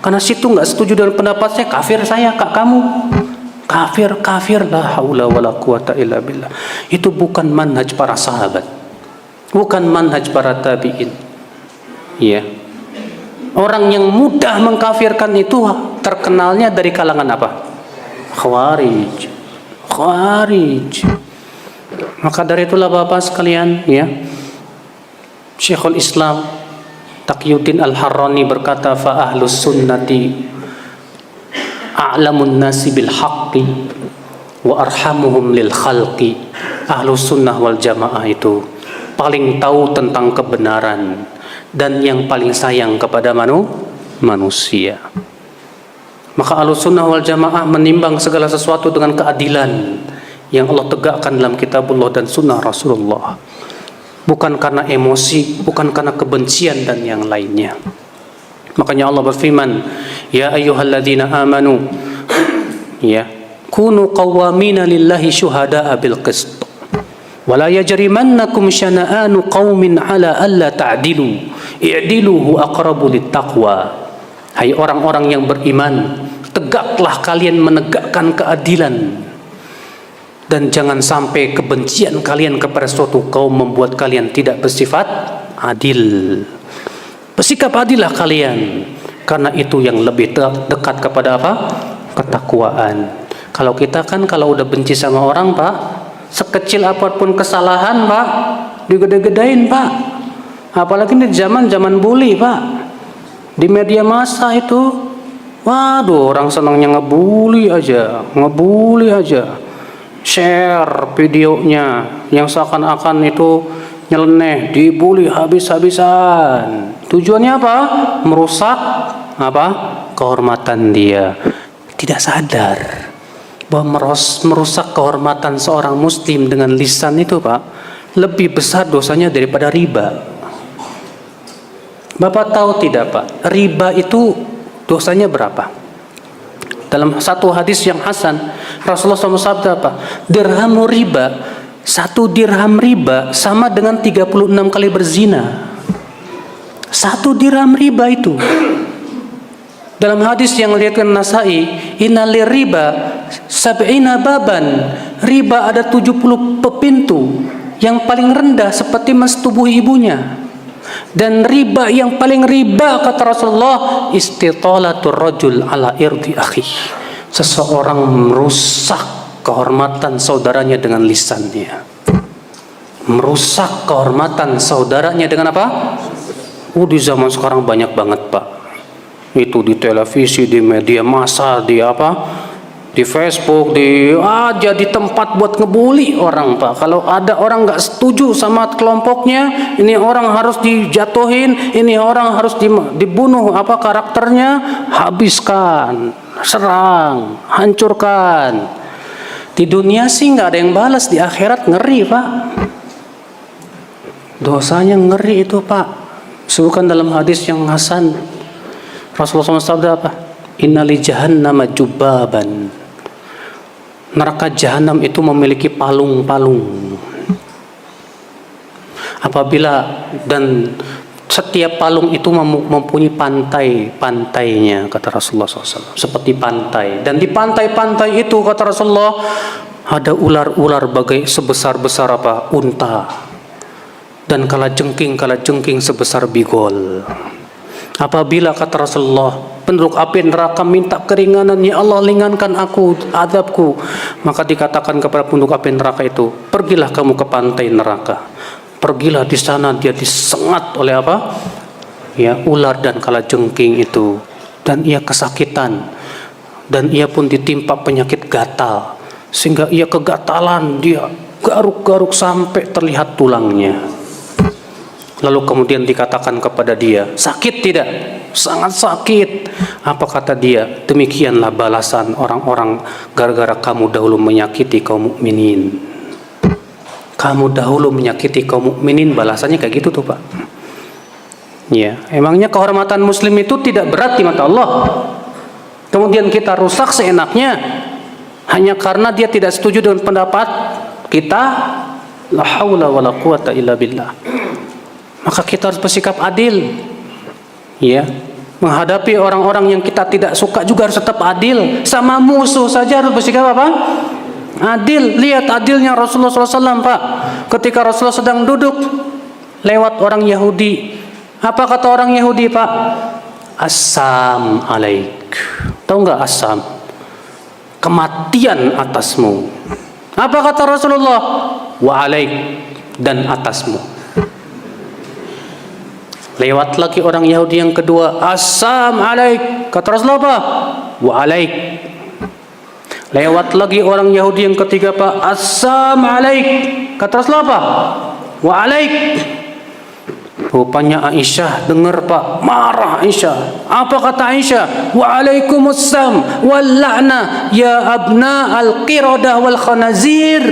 karena situ gak setuju dengan pendapat saya, kafir saya, kak kamu kafir, la haula wala quwata illa billah. Itu bukan manhaj para sahabat, bukan manhaj para tabi'in. Ya, orang yang mudah mengkafirkan itu terkenalnya dari kalangan apa? Khawarij. Maka dari itulah Bapak sekalian, ya, Syekhul Islam Taqiyuddin Al-Harrani berkata, fa ahlus sunnati a'lamun nasi bil haqqi wa arhamuhum lil khalqi. Ahlus sunnah wal jamaah itu paling tahu tentang kebenaran dan yang paling sayang kepada manusia. Maka ahlus sunnah wal jamaah menimbang segala sesuatu dengan keadilan yang Allah tegakkan dalam kitabullah dan sunnah Rasulullah, bukan karena emosi, bukan karena kebencian dan yang lainnya. Makanya Allah berfirman, ya ayyuhalladzina amanu, ya, kunu qawwamina lillahi syuhada'a bil qist wa la yajrimannakum syana'anu qaumin ala alla ta'dilu i'dilu huwa aqrabu littaqwa. Hai orang-orang yang beriman, tegaklah kalian menegakkan keadilan, dan jangan sampai kebencian kalian kepada suatu kaum membuat kalian tidak bersifat adil. Bersikap adillah kalian, karena itu yang lebih dekat kepada apa? Ketakwaan. Kalau kita kan kalau udah benci sama orang Pak, sekecil apapun kesalahan Pak, digede-gedein Pak. Apalagi di zaman bully Pak, di media massa itu, waduh, orang senangnya ngebully aja. Share videonya yang seakan-akan itu nyeleneh, dibully habis-habisan. Tujuannya apa? Merusak apa? Kehormatan dia. Tidak sadar bahwa merusak kehormatan seorang muslim dengan lisan itu Pak, lebih besar dosanya daripada riba. Bapak tahu tidak Pak, riba itu dosanya berapa? Dalam satu hadis yang hasan, Rasulullah SAW sabda apa? Dirhamu riba, satu dirham riba sama dengan 36 kali berzina. Satu dirham riba itu. Dalam hadis yang diriwayatkan Nasai, innalir riba sab'ina baban. Riba ada 70 pintu. Yang paling rendah seperti mensetubuhi ibunya. Dan riba yang paling riba, kata Rasulullah, istitalatur rajul ala irdi akhi. Seseorang merusak kehormatan saudaranya dengan lisannya. Merusak kehormatan saudaranya dengan apa? Di zaman sekarang banyak banget Pak. Itu di televisi, di media massa, di apa? Di Facebook, di tempat buat ngebully orang Pak. Kalau ada orang nggak setuju sama kelompoknya, ini orang harus dijatuhin, ini orang harus dibunuh apa karakternya, habiskan, serang, hancurkan. Di dunia sih nggak ada yang balas, di akhirat ngeri Pak. Dosanya ngeri itu Pak. Sebutkan dalam hadis yang hasan, Rasulullah SAW sabda apa? Inna li jahannama jubaban. Neraka jahanam itu memiliki palung-palung. Apabila dan setiap palung itu mempunyai pantai-pantainya, kata Rasulullah SAW, seperti pantai. Dan di pantai-pantai itu, kata Rasulullah, ada ular-ular sebesar-besar apa? Unta. Dan kalajengking sebesar bigol. Apabila, kata Rasulullah, penduduk api neraka minta keringanan, ya Allah ringankan aku azabku, maka dikatakan kepada penduduk api neraka itu, pergilah kamu ke pantai neraka. Pergilah, di sana dia disengat oleh apa? Ya, ular dan kalajengking itu, dan ia kesakitan, dan ia pun ditimpa penyakit gatal, sehingga ia kegatalan, dia digaruk-garuk sampai terlihat tulangnya. Lalu kemudian dikatakan kepada dia, sakit tidak? Sangat sakit. Apa kata dia? Demikianlah balasan orang-orang gara-gara kamu dahulu menyakiti kaum mukminin. Kamu dahulu menyakiti kaum mukminin, balasannya kayak gitu tuh Pak. Ya, emangnya kehormatan muslim itu tidak berat di mata Allah? Kemudian kita rusak seenaknya hanya karena dia tidak setuju dengan pendapat kita. La haula wala quwata illa billah. Maka kita harus bersikap adil. Ya, menghadapi orang-orang yang kita tidak suka juga harus tetap adil. Sama musuh saja harus bersikap apa? Adil. Lihat adilnya Rasulullah SAW Pak. Ketika Rasulullah sedang duduk lewat orang Yahudi, apa kata orang Yahudi Pak? Assam alaik. Tahu nggak assam? Kematian atasmu. Apa kata Rasulullah? Wa alaik, dan atasmu. Lewat lagi orang Yahudi yang kedua, assam alaik. Kata Rasulullah apa? Wa alaik. Lewat lagi orang Yahudi yang ketiga Pak, assam alaik. Kata Rasulullah apa? Wa alaik. Rupanya Aisyah dengar Pak, marah Aisyah. Apa kata Aisyah? Wa alaikumussalam wal la'na ya abna al-qiradah wal khanazir.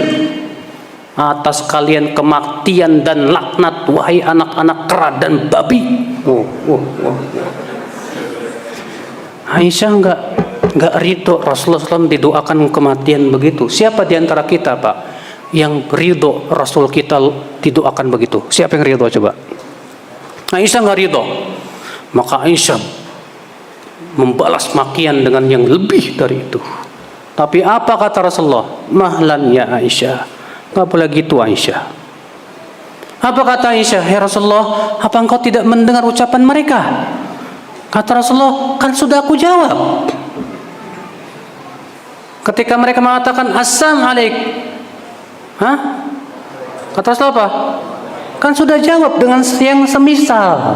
Atas kalian kematian dan laknat wahai anak-anak kera dan babi. Aisyah enggak ridho Rasulullah SAW didoakan kematian begitu. Siapa di antara kita Pak yang ridho Rasul kita didoakan begitu? Siapa yang ridho coba? Aisyah enggak ridho. Maka Aisyah membalas makian dengan yang lebih dari itu. Tapi apa kata Rasulullah? Mahlan ya Aisyah. Enggak boleh gitu Aisyah. Apa kata Aisyah? Ya Rasulullah, apa engkau tidak mendengar ucapan mereka? Kata Rasulullah, kan sudah aku jawab. Ketika mereka mengatakan assam alaik, kata Rasulullah apa? Kan sudah jawab dengan yang semisal.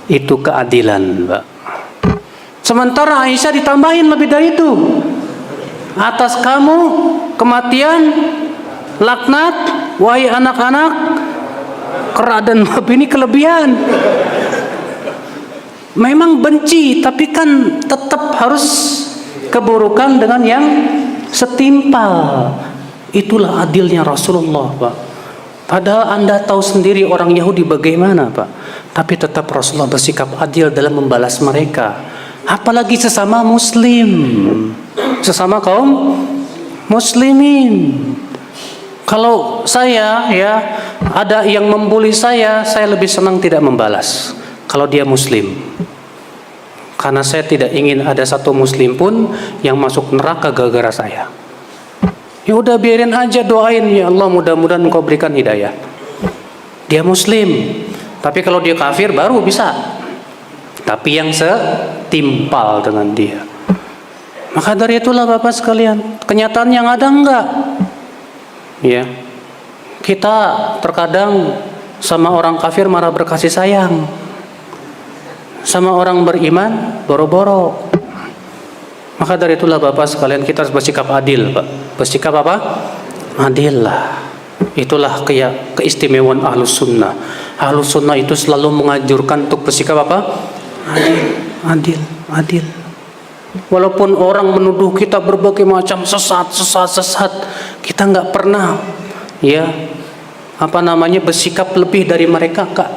Itu keadilan Mbak. Sementara Aisyah ditambahin lebih dari itu. Atas kamu kematian, laknat, wahai anak-anak kera dan babi. Ini kelebihan. Memang benci, tapi kan tetap harus keburukan dengan yang setimpal. Itulah adilnya Rasulullah Pak. Padahal Anda tahu sendiri orang Yahudi bagaimana Pak. Tapi tetap Rasulullah bersikap adil dalam membalas mereka. Apalagi sesama muslim, sesama kaum muslimin. Kalau saya ada yang membuli saya lebih senang tidak membalas kalau dia muslim. Karena saya tidak ingin ada satu muslim pun yang masuk neraka gara-gara saya. Ya udah biarin aja, doain ya Allah mudah-mudahan Engkau berikan hidayah. Dia muslim. Tapi kalau dia kafir baru bisa. Tapi yang setimpal dengan dia. Maka dari itulah Bapak sekalian, kenyataan yang ada enggak? Ya. Kita terkadang sama orang kafir marah berkasih sayang. Sama orang beriman boro-boro. Maka dari itulah Bapak sekalian, kita harus bersikap adil Pak. Bersikap apa? Adil lah. Itulah keistimewaan Ahlus Sunnah. Ahlus Sunnah itu selalu menganjurkan untuk bersikap apa? Adil. Walaupun orang menuduh kita berbagai macam sesat, kita nggak pernah bersikap lebih dari mereka, Kak.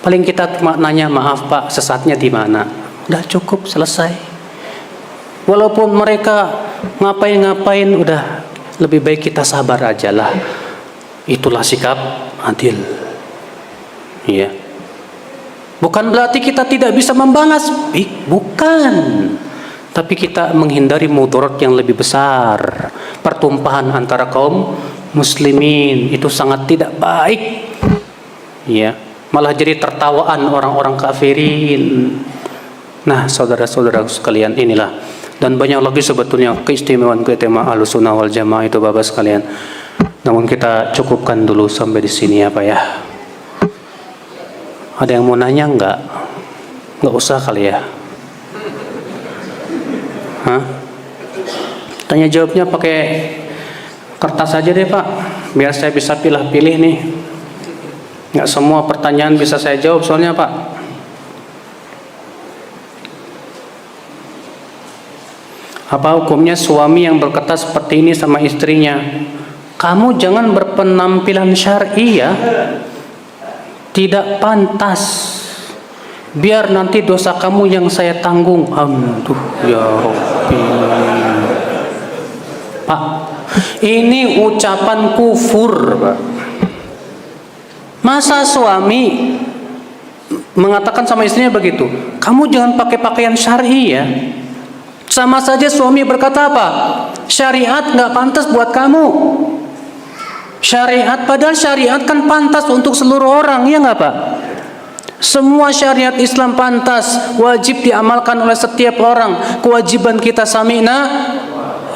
Paling kita nanya, maaf Pak, sesatnya di mana? Udah cukup, selesai. Walaupun mereka ngapain, udah lebih baik kita sabar aja lah. Itulah sikap adil. Ya. Bukan berarti kita tidak bisa membalas, bukan. Tapi kita menghindari mudarat yang lebih besar. Pertumpahan antara kaum muslimin itu sangat tidak baik. Ya. Malah jadi tertawaan orang-orang kafirin. Nah, saudara-saudara sekalian, inilah dan banyak lagi sebetulnya keistimewaan Ahlus Sunnah wal Jamaah itu Bapak sekalian. Namun kita cukupkan dulu sampai di sini ya Pak ya. Ada yang mau nanya enggak? Enggak usah kali ya. Tanya jawabnya pakai kertas aja deh Pak. biar saya bisa pilih-pilih nih. Nggak semua pertanyaan bisa saya jawab soalnya Pak. Apa hukumnya suami yang berkata seperti ini sama istrinya? Kamu jangan berpenampilan syar'i ya. Tidak pantas. Biar nanti dosa kamu yang saya tanggung. Aduh ya Rabbi. Pak, ini ucapan kufur, Pak. Masa suami mengatakan sama istrinya begitu? Kamu jangan pakai pakaian syar'i ya. Sama saja suami berkata apa? Syariat nggak pantas buat kamu. Syariat, padahal syariat kan pantas untuk seluruh orang, ya nggak Pak? Semua syariat Islam pantas, wajib diamalkan oleh setiap orang. Kewajiban kita sami'na.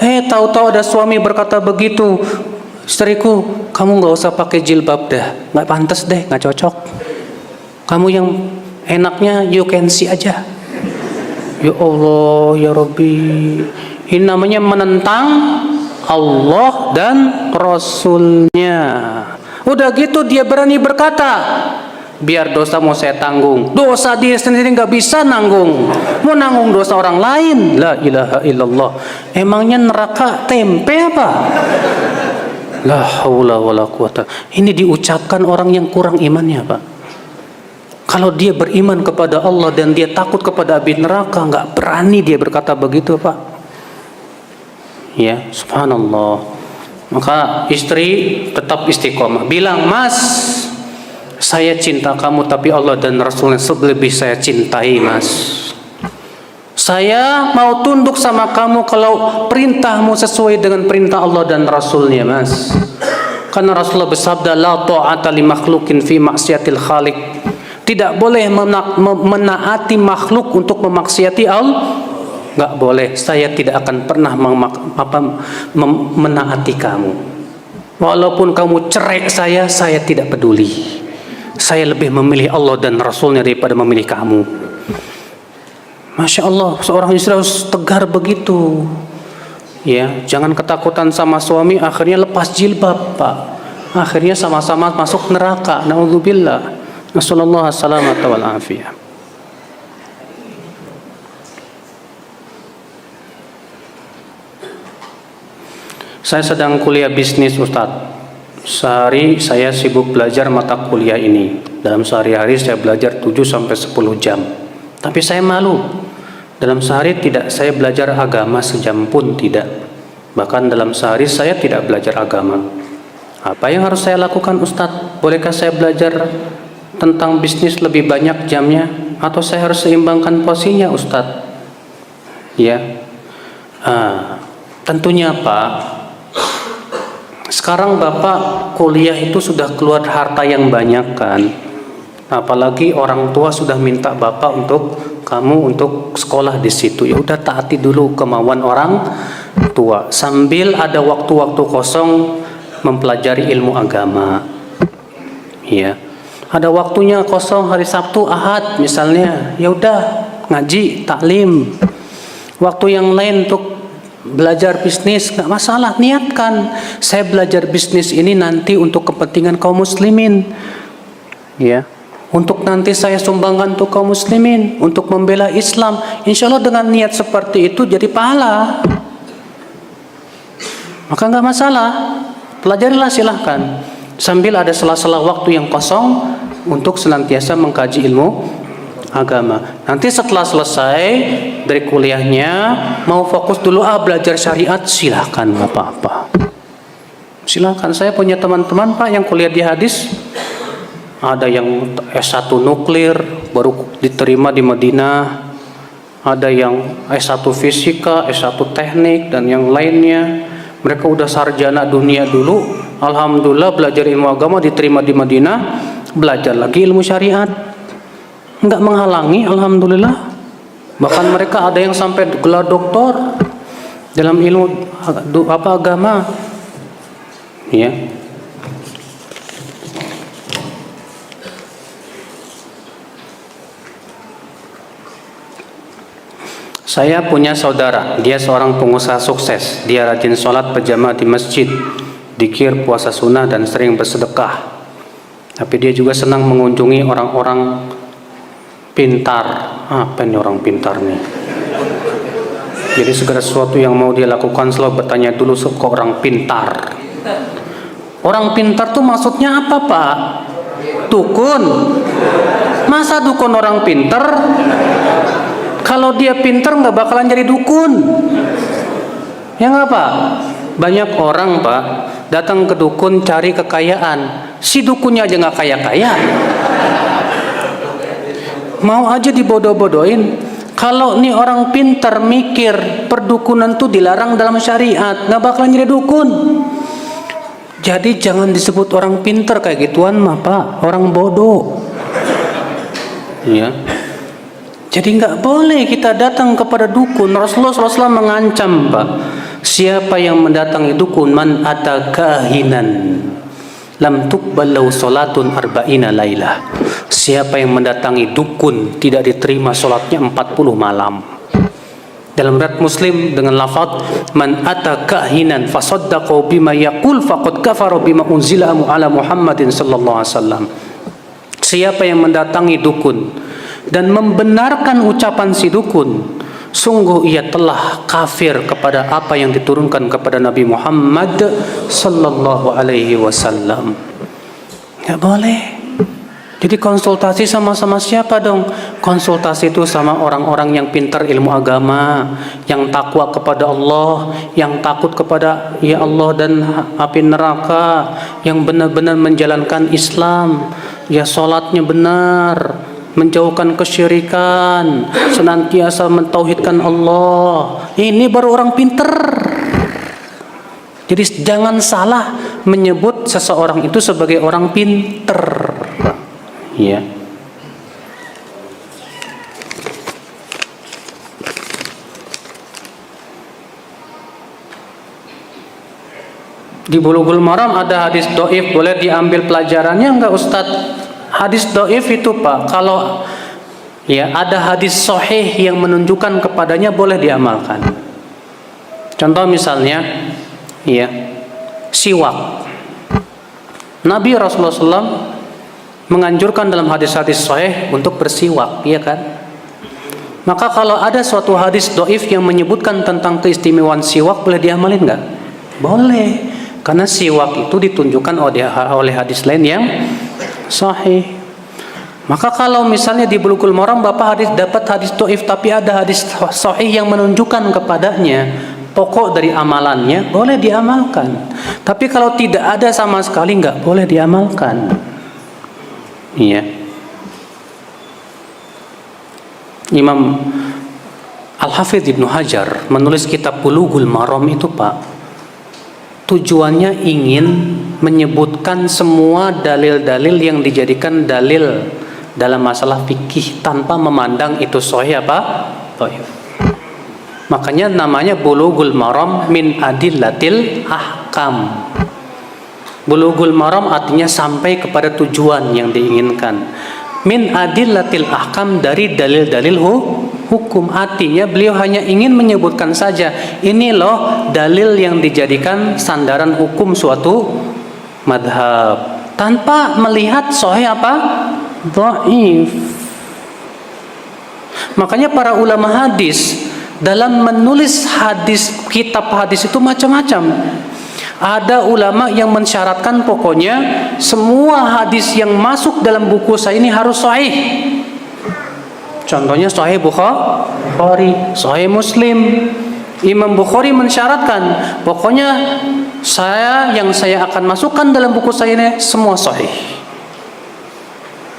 Tahu-tahu ada suami berkata begitu, istriku, kamu nggak usah pakai jilbab dah, nggak pantas deh, nggak cocok. Kamu yang enaknya you can see aja. Ya Allah, ya Rabbi, ini namanya menentang Allah dan Rasulnya. Udah gitu dia berani berkata, biar dosa mau saya tanggung. Dosa dia sendiri nggak bisa nanggung, mau nanggung dosa orang lain. La ilaha illallah. Emangnya neraka tempe apa? La haula wala quwata. Ini diucapkan orang yang kurang imannya Pak. Kalau dia beriman kepada Allah dan dia takut kepada api neraka, nggak berani dia berkata begitu Pak. Ya, subhanallah. Maka istri tetap istiqomah. Bilang, Mas, saya cinta kamu tapi Allah dan Rasulnya lebih saya cintai Mas. Saya mau tunduk sama kamu kalau perintahmu sesuai dengan perintah Allah dan Rasulnya Mas. Karena Rasulullah bersabda, la ta'ata li makhlukin fi maksiatil khaliq. Tidak boleh menaati makhluk untuk memaksiati Allah. Nggak boleh. Saya tidak akan pernah menaati kamu. Walaupun kamu cerai saya tidak peduli. Saya lebih memilih Allah dan Rasulnya daripada memilih kamu. Masya Allah, seorang istri harus tegar begitu. Ya, jangan ketakutan sama suami, akhirnya lepas jilbab, Pak. Akhirnya sama-sama masuk neraka. Naudzubillah. Nasallallahu assalamata wal afiyah. Saya sedang kuliah bisnis Ustadz. Sehari saya sibuk belajar mata kuliah ini. Dalam sehari-hari saya belajar 7-10 jam. Tapi saya malu. Dalam sehari tidak saya belajar agama sejam pun tidak. Bahkan dalam sehari saya tidak belajar agama. Apa yang harus saya lakukan Ustadz? Bolehkah saya belajar tentang bisnis lebih banyak jamnya? Atau saya harus seimbangkan porsinya Ustadz? Ya, tentunya Pak. Sekarang Bapak kuliah itu sudah keluar harta yang banyak kan. Apalagi orang tua sudah minta Bapak untuk sekolah di situ. Ya udah taati dulu kemauan orang tua. Sambil ada waktu-waktu kosong mempelajari ilmu agama. Ya. Ada waktunya kosong hari Sabtu, Ahad misalnya. Ya udah ngaji, taklim. Waktu yang lain untuk belajar bisnis, nggak masalah, niatkan saya belajar bisnis ini nanti untuk kepentingan kaum muslimin, ya, untuk nanti saya sumbangkan untuk kaum muslimin, untuk membela Islam. Insya Allah dengan niat seperti itu jadi pahala, maka nggak masalah, pelajarilah silahkan sambil ada sela-sela waktu yang kosong untuk senantiasa mengkaji ilmu agama. Nanti setelah selesai dari kuliahnya mau fokus dulu belajar syariat, silahkan, nggak apa-apa. Silahkan. Saya punya teman-teman Pak yang kuliah di hadis, ada yang S1 nuklir baru diterima di Madinah, ada yang S1 fisika, S1 teknik dan yang lainnya. Mereka udah sarjana dunia dulu, alhamdulillah belajar ilmu agama diterima di Madinah, belajar lagi ilmu syariat. Enggak menghalangi, alhamdulillah. Bahkan mereka ada yang sampai gelar doktor dalam ilmu agama. Ya. Saya punya saudara, dia seorang pengusaha sukses. Dia rajin sholat berjamaah di masjid. dikir, puasa sunnah, dan sering bersedekah. Tapi dia juga senang mengunjungi orang-orang pintar. Apa ini orang pintar nih? Jadi segala sesuatu yang mau dia lakukan selalu bertanya dulu ke orang pintar. Orang pintar tuh maksudnya apa, Pak? Dukun. Masa dukun orang pintar? Kalau dia pintar nggak bakalan jadi dukun. Ya nggak, Pak? Banyak orang, Pak, datang ke dukun cari kekayaan. Si dukunnya aja nggak kaya-kaya. Mau aja dibodoh-bodohin. Kalau nih orang pintar mikir perdukunan tuh dilarang dalam syariat, nggak bakalan jadi dukun. Jadi jangan disebut orang pintar kayak gituan mah, Pak. Orang bodoh. Ya. Jadi nggak boleh kita datang kepada dukun. Rasulullah mengancam, Pak. Siapa yang mendatangi dukun, man ata kahinan lam tuqbal lahu salatun arba'ina lailah. Siapa yang mendatangi dukun tidak diterima salatnya 40 malam. Dalam riwayat Muslim dengan lafaz man ata kahinan fasaddaqa bima yaqul faqad kafara bima unzila ala Muhammadin sallallahu alaihi wasallam. Siapa yang mendatangi dukun dan membenarkan ucapan si dukun, sungguh ia telah kafir kepada apa yang diturunkan kepada Nabi Muhammad sallallahu alaihi wasallam. Enggak boleh. Jadi konsultasi sama siapa dong? Konsultasi itu sama orang-orang yang pintar ilmu agama, yang takwa kepada Allah, yang takut kepada ya Allah dan api neraka, yang benar-benar menjalankan Islam, ya sholatnya benar, menjauhkan kesyirikan, senantiasa mentauhidkan Allah. Ini baru orang pintar. Jadi jangan salah menyebut seseorang itu sebagai orang pintar. Ya. Di Bulughul Maram ada hadis dhaif, boleh diambil pelajarannya enggak, Ustadz? Hadis dhaif itu, Pak, kalau ya ada hadis sahih yang menunjukkan kepadanya boleh diamalkan. Contoh misalnya, ya, siwak. Nabi Rasulullah SAW menganjurkan dalam hadis-hadis sahih untuk bersiwak, ya kan? Maka kalau ada suatu hadis dhaif yang menyebutkan tentang keistimewaan siwak, boleh diamalin nggak? Boleh, karena siwak itu ditunjukkan oleh hadis lain yang sahih. Maka kalau misalnya di Bulughul Maram Bapak dapat hadis dhaif tapi ada hadis sahih yang menunjukkan kepadanya pokok dari amalannya, boleh diamalkan. Tapi kalau tidak ada sama sekali, nggak boleh diamalkan. Iya. Imam Al-Hafidz Ibnu Hajar menulis kitab Bulughul Maram itu, Pak, tujuannya ingin menyebutkan semua dalil-dalil yang dijadikan dalil dalam masalah fikih tanpa memandang itu sahih apa dhaif. Makanya namanya Bulughul Maram min adillatil ahkam. Bulughul Maram artinya sampai kepada tujuan yang diinginkan. Min adillatil ahkam, dari dalil-dalil hukum. Artinya beliau hanya ingin menyebutkan saja, ini loh dalil yang dijadikan sandaran hukum suatu madhab, tanpa melihat sahih apa dhaif. Makanya para ulama hadis dalam menulis hadis, kitab hadis itu macam-macam. Ada ulama yang mensyaratkan pokoknya semua hadis yang masuk dalam buku saya ini harus sahih. Contohnya Sahih Bukhari, Sahih Muslim. Imam Bukhari mensyaratkan pokoknya yang saya akan masukkan dalam buku saya ini semua sahih.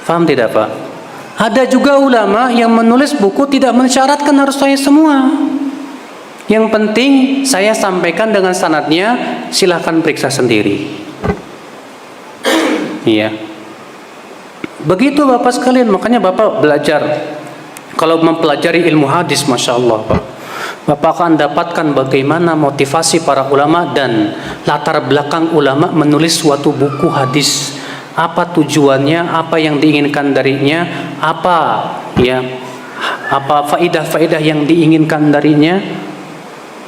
Faham tidak, Pak? Ada juga ulama yang menulis buku tidak mensyaratkan harus sahih semua. Yang penting saya sampaikan dengan sanadnya, silahkan periksa sendiri. Iya. Begitu Bapak sekalian, makanya Bapak belajar. Kalau mempelajari ilmu hadis, Masya Allah, Pak, Bapak akan dapatkan bagaimana motivasi para ulama dan latar belakang ulama menulis suatu buku hadis. Apa tujuannya, apa yang diinginkan darinya, apa faidah-faidah yang diinginkan darinya.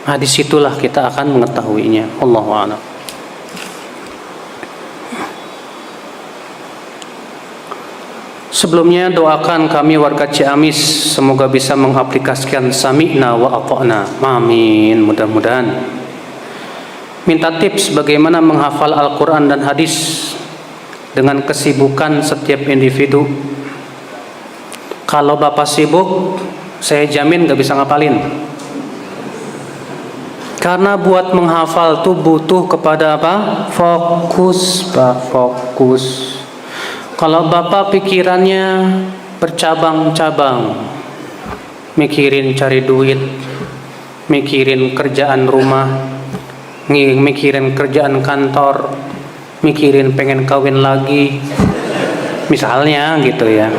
Nah, disitulah kita akan mengetahuinya. Allahu a'lam. Sebelumnya doakan kami warga Ciamis semoga bisa mengaplikasikan sami'na wa ata'na. Amin, mudah-mudahan. Minta tips bagaimana menghafal Al-Quran dan hadis dengan kesibukan setiap individu. Kalau Bapak sibuk, saya jamin gak bisa ngapalin. Karena buat menghafal tuh butuh kepada apa? Fokus, Pak, fokus. Kalau Bapak pikirannya bercabang-cabang, mikirin cari duit, mikirin kerjaan rumah, mikirin kerjaan kantor, mikirin pengen kawin lagi, misalnya gitu ya,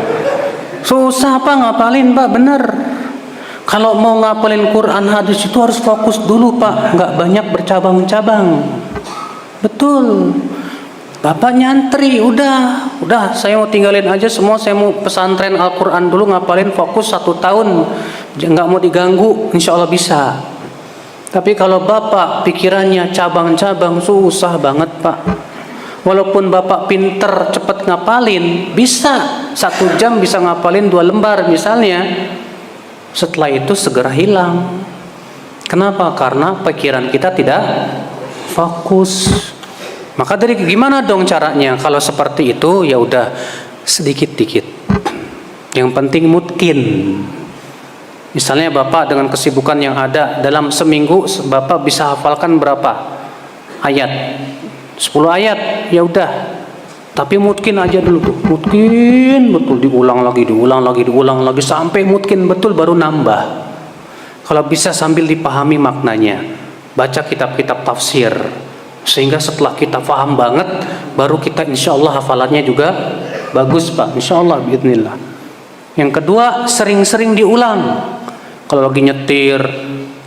susah Pak ngapalin Pak, bener. Kalau mau ngapalin Quran hadis itu harus fokus dulu Pak, nggak banyak bercabang-cabang. Betul. Bapak nyantri, udah saya mau tinggalin aja semua, saya mau pesantren Al-Quran dulu, ngapalin fokus 1 tahun, nggak mau diganggu, insya Allah bisa. Tapi kalau Bapak pikirannya cabang-cabang, susah banget Pak. Walaupun Bapak pinter cepet ngapalin, bisa 1 jam bisa ngapalin 2 lembar misalnya, setelah itu segera hilang. Kenapa? Karena pikiran kita tidak fokus. Maka dari gimana dong caranya? Kalau seperti itu ya udah sedikit-dikit. Yang penting mungkin. Misalnya Bapak dengan kesibukan yang ada dalam seminggu Bapak bisa hafalkan berapa ayat? 10 ayat. Ya udah. Tapi mungkin aja dulu tuh. Mungkin betul diulang lagi sampai mungkin betul baru nambah. Kalau bisa sambil dipahami maknanya. Baca kitab-kitab tafsir. Sehingga setelah kita paham banget, baru kita insya Allah hafalannya juga bagus Pak, insya Allah biidznillah. Yang kedua, sering-sering diulang. Kalau lagi nyetir,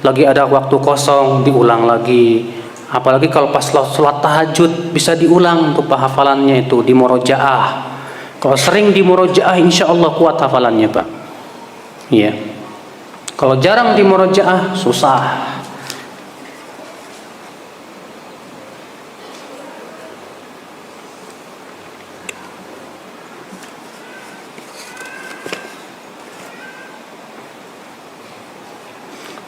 lagi ada waktu kosong, diulang lagi. Apalagi kalau pas sholat tahajud, bisa diulang untuk hafalannya itu, di murojaah. Kalau sering di murojaah, insya Allah kuat hafalannya Pak. Iya. Kalau jarang di murojaah, susah.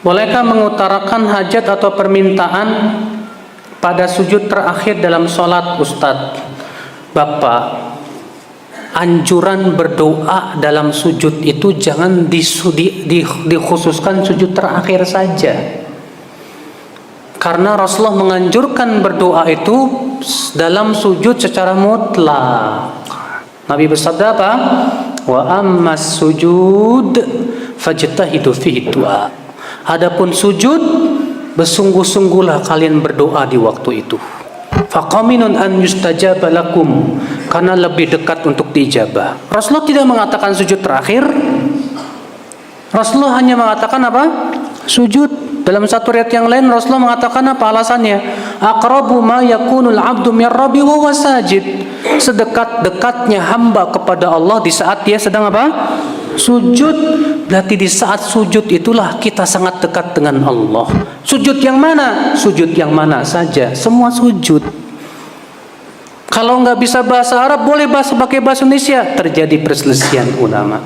Bolehkah mengutarakan hajat atau permintaan pada sujud terakhir dalam sholat Ustadz? Bapak, anjuran berdoa dalam sujud itu jangan dikhususkan sujud terakhir saja. Karena Rasulullah menganjurkan berdoa itu dalam sujud secara mutlak. Nabi bersabda apa? Wa ammas sujud fajtahidu fihi du'a. Adapun sujud, bersungguh-sungguhlah kalian berdoa di waktu itu. Faqaminun an yustajaba lakum, karena lebih dekat untuk diijabah. Rasulullah tidak mengatakan sujud terakhir. Rasulullah hanya mengatakan apa? Sujud. Dalam satu riwayat yang lain Rasulullah mengatakan apa alasannya? Aqrabu ma yakunul 'abdu min rabbi wa huwa sajid. Sedekat-dekatnya hamba kepada Allah di saat dia sedang apa? Sujud. Berarti di saat sujud itulah kita sangat dekat dengan Allah. Sujud yang mana? Sujud yang mana saja. Semua sujud. Kalau nggak bisa bahasa Arab, boleh pakai bahasa Indonesia. Terjadi perselisihan ulama.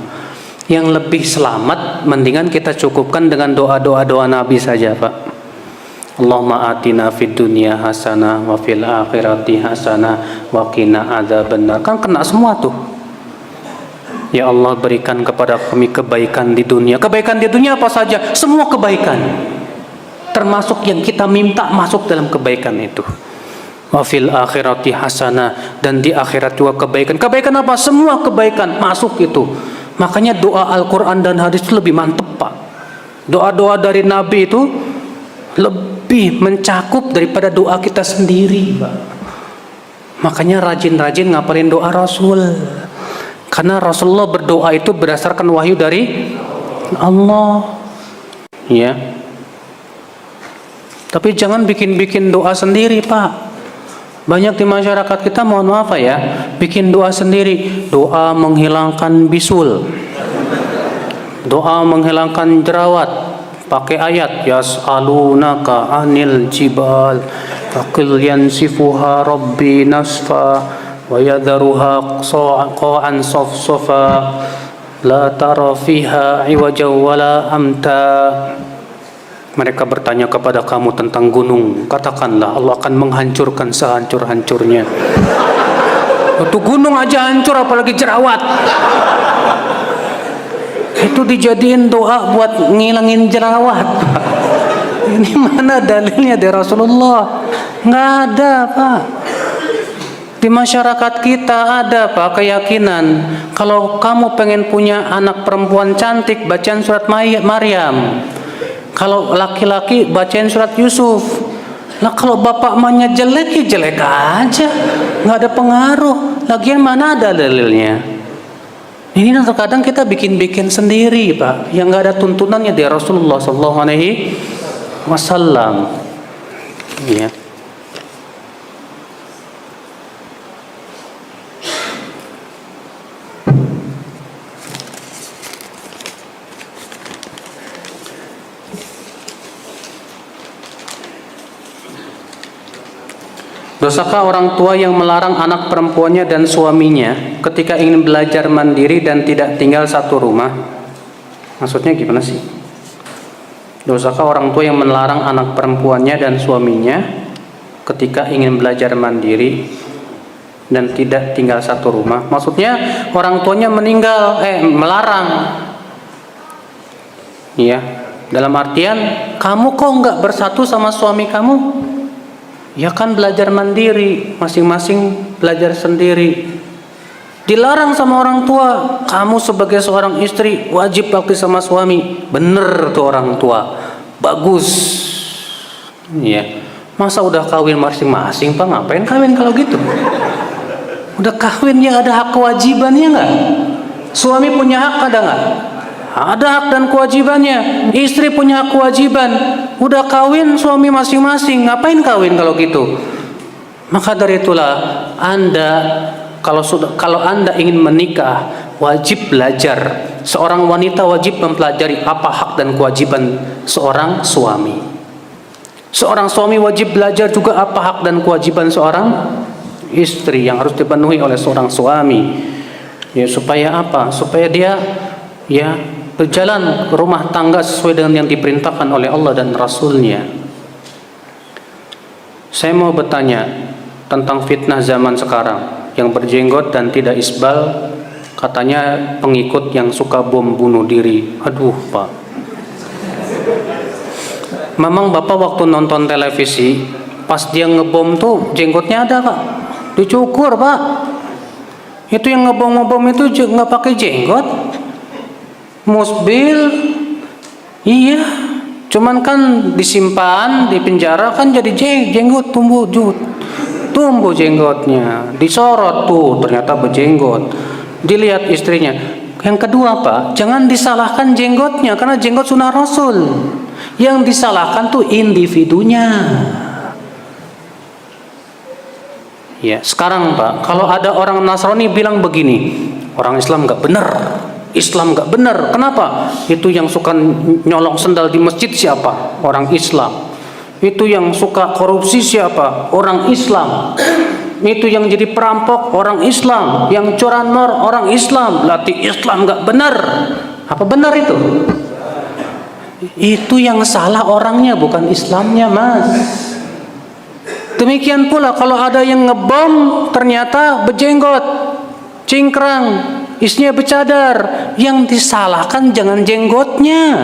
Yang lebih selamat, mendingan kita cukupkan dengan doa Nabi saja, Pak. Allahumma atina fid dunya hasanah wa fil akhirati hasanah wa qina adzabannar. Kan kena semua tuh. Ya Allah, berikan kepada kami kebaikan di dunia. Kebaikan di dunia apa saja? Semua kebaikan. Termasuk yang kita minta masuk dalam kebaikan itu. Wa fil akhirati hasanah, dan di akhirat juga kebaikan. Kebaikan apa? Semua kebaikan masuk itu. Makanya doa Al-Quran dan hadis itu lebih mantep, Pak. Doa-doa dari Nabi itu lebih mencakup daripada doa kita sendiri, Pak. Makanya rajin-rajin ngapalin doa Rasul. Karena Rasulullah berdoa itu berdasarkan wahyu dari Allah. Ya. Tapi jangan bikin-bikin doa sendiri, Pak. Banyak di masyarakat kita, mohon maaf ya, bikin doa sendiri. Doa menghilangkan bisul, doa menghilangkan jerawat, pakai ayat yas'alunaka anil jibal faqul yansifuha rabbi nasfa wa yadharuha qa'an safsafa la tara fiha iwaja wala amta. Mereka bertanya kepada kamu tentang gunung, katakanlah Allah akan menghancurkan sehancur-hancurnya. Itu gunung aja hancur, apalagi jerawat. Itu dijadiin doa buat ngilangin jerawat. Ini mana dalilnya dari Rasulullah? Nggak ada, Pak. Di masyarakat kita ada, Pak, keyakinan kalau kamu pengen punya anak perempuan cantik, bacaan surat Maryam. Kalau laki-laki bacain surat Yusuf. Lah kalau bapak emaknya jelek ya jelek aja, nggak ada pengaruh. Lagian mana ada dalilnya? Ini terkadang kita bikin-bikin sendiri, Pak, yang nggak ada tuntunannya dari Rasulullah SAW. Ya. Dosakah orang tua yang melarang anak perempuannya dan suaminya ketika ingin belajar mandiri dan tidak tinggal satu rumah? Maksudnya gimana sih? Dosakah orang tua yang melarang anak perempuannya dan suaminya ketika ingin belajar mandiri dan tidak tinggal satu rumah? Maksudnya orang tuanya melarang. Iya, dalam artian kamu kok nggak bersatu sama suami kamu? Ya kan belajar mandiri, masing-masing belajar sendiri. Dilarang sama orang tua, kamu sebagai seorang istri wajib bakti sama suami. Bener tuh orang tua, bagus. Ya, masa udah kawin masing-masing, Pak, ngapain kawin kalau gitu? Udah kawin ya ada hak kewajibannya nggak? Suami punya hak ada nggak? Ada hak dan kewajibannya. Istri punya hak kewajiban. Udah kawin suami masing-masing, ngapain kawin kalau gitu? Maka dari itulah Anda kalau Anda ingin menikah wajib belajar. Seorang wanita wajib mempelajari apa hak dan kewajiban seorang suami. Seorang suami wajib belajar juga apa hak dan kewajiban seorang istri yang harus dipenuhi oleh seorang suami. Ya, supaya apa? Supaya dia berjalan rumah tangga sesuai dengan yang diperintahkan oleh Allah dan Rasulnya. Saya mau bertanya tentang fitnah zaman sekarang, yang berjenggot dan tidak isbal, katanya pengikut yang suka bom bunuh diri. Aduh, Pak, memang Bapak waktu nonton televisi pas dia ngebom tuh jenggotnya ada, Pak? Dicukur, Pak. Itu yang ngebom itu nggak pakai jenggot. Musbil, iya, cuman kan disimpan di penjara kan jadi jenggot tumbuh jenggotnya, disorot tuh ternyata berjenggot, dilihat istrinya. Yang kedua, Pak, jangan disalahkan jenggotnya karena jenggot sunnah Rasul. Yang disalahkan tuh individunya. Ya, sekarang, Pak, kalau ada orang Nasrani bilang begini, orang Islam nggak benar. Islam nggak benar. Kenapa? Itu yang suka nyolong sendal di masjid siapa? Orang Islam. Itu yang suka korupsi siapa? Orang Islam. Itu yang jadi perampok orang Islam. Yang curanmor orang Islam. Berarti Islam nggak benar. Apa benar itu? Itu yang salah orangnya, bukan Islamnya, Mas. Demikian pula kalau ada yang ngebom ternyata berjenggot, cingkrang, isinya bercadar, yang disalahkan jangan jenggotnya.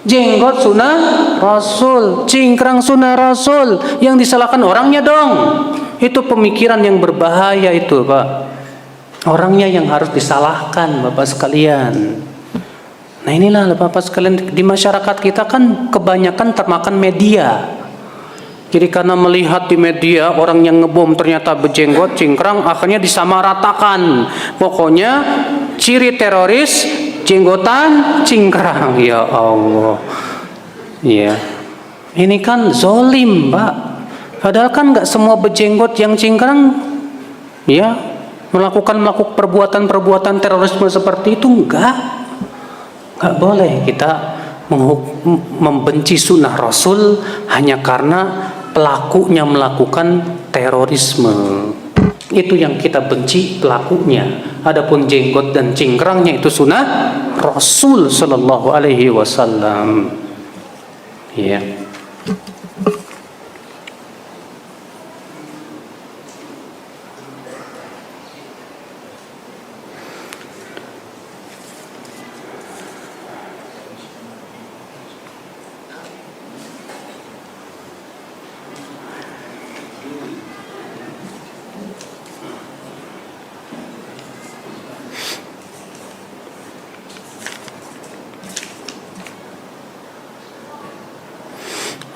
Jenggot sunnah Rasul, cingkrang sunnah Rasul, yang disalahkan orangnya dong. Itu pemikiran yang berbahaya itu, Pak. Orangnya yang harus disalahkan, Bapak sekalian. Nah inilah Bapak sekalian, di masyarakat kita kan kebanyakan termakan media. Jadi karena melihat di media orang yang ngebom ternyata berjenggot, cingkrang, akhirnya disamaratakan. Pokoknya ciri teroris jenggotan, cingkrang. Ya Allah. Ya. Ini kan zolim, Pak. Padahal kan nggak semua berjenggot yang cingkrang, ya, melakukan perbuatan terorisme seperti itu. Nggak boleh kita membenci sunnah Rasul hanya karena pelakunya melakukan terorisme. Itu yang kita benci pelakunya. Adapun jenggot dan cingkrangnya itu sunnah Rasul sallallahu alaihi wasallam. Ya.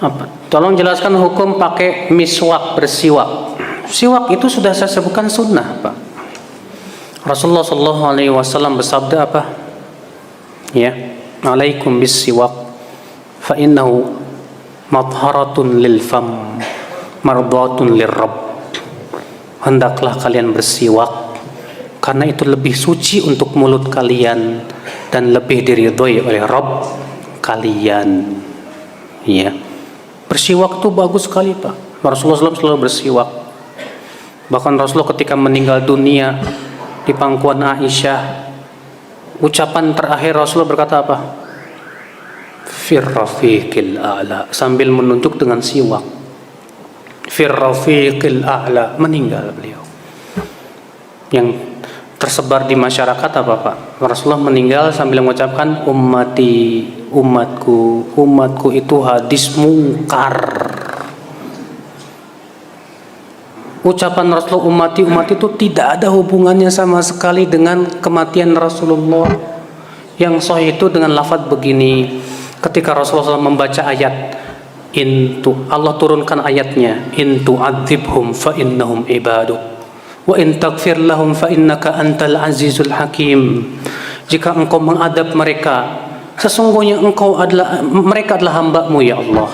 Apa? Tolong jelaskan hukum pakai miswak, bersiwak. Siwak itu sudah saya sebutkan sunnah, Pak. Rasulullah sallallahu alaihi wasallam bersabda apa? Ya, alaikum bis-siwak fa innahu madharatun lil fam mardatun lirrabb. Hendaklah kalian bersiwak karena itu lebih suci untuk mulut kalian dan lebih diridhoi oleh Rabb kalian. Ya. Bersiwak itu bagus sekali, Pak. Rasulullah SAW selalu bersiwak. Bahkan Rasulullah ketika meninggal dunia di pangkuan Aisyah, ucapan terakhir Rasulullah berkata apa? Fir rafiqil a'la, sambil menunjuk dengan siwak. Fir rafiqil a'la, meninggal beliau. Yang tersebar di masyarakat apa, Pak? Rasulullah meninggal sambil mengucapkan ummati, umatku, umatku itu hadis mungkar. Ucapan Rasulullah ummati, umat itu tidak ada hubungannya sama sekali dengan kematian Rasulullah. Yang sahih itu dengan lafaz begini, ketika Rasulullah SAW membaca ayat Allah turunkan ayatnya, in tu'adzibhum fa innahum ibaduk wa in taghfir lahum fa innaka antal azizul hakim. Jika engkau mengadab mereka, sesungguhnya mereka adalah hamba-Mu ya Allah.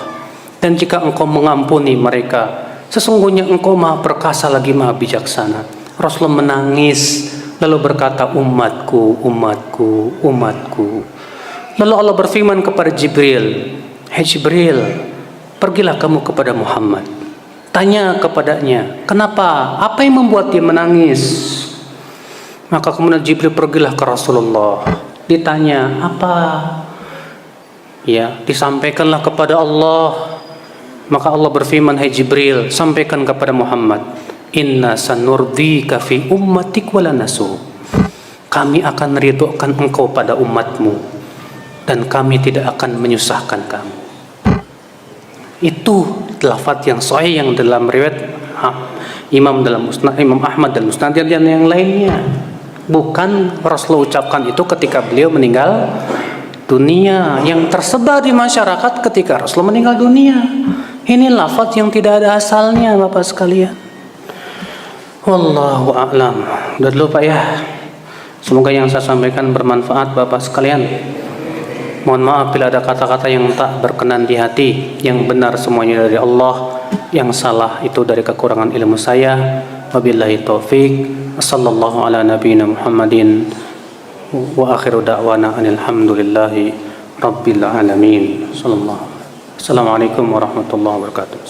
Dan jika engkau mengampuni mereka, sesungguhnya engkau maha perkasa lagi maha bijaksana. Rasulullah menangis lalu berkata, umatku, umatku, umatku. Lalu Allah berfirman kepada Jibril, hai Jibril, pergilah kamu kepada Muhammad, tanya kepadanya, kenapa? Apa yang membuat dia menangis? Maka kemudian Jibril pergilah ke Rasulullah, ditanya apa? Ya, disampaikanlah kepada Allah. Maka Allah berfirman, hai Jibril, sampaikan kepada Muhammad, inna sanurdika fi ummatik wala nasu. Kami akan ridhokan engkau pada umatmu dan kami tidak akan menyusahkan kamu. Itu lafaz yang sahih yang dalam riwayat Imam Ahmad dan Musnad dan yang lainnya. Bukan Rasulullah ucapkan itu ketika beliau meninggal dunia, yang tersebar di masyarakat ketika Rasulullah meninggal dunia. Ini lafaz yang tidak ada asalnya, Bapak sekalian. Wallahu a'lam. Udah dulu Pak ya. Semoga yang saya sampaikan bermanfaat Bapak sekalian. Mohon maaf bila ada kata-kata yang tak berkenan di hati. Yang benar semuanya dari Allah, yang salah itu dari kekurangan ilmu saya. Wabillahi taufik. Sallallahu ala nabiyina Muhammadin wa akhiru da'wana alhamdulillahi rabbil alamin. Assalamualaikum warahmatullahi wabarakatuh.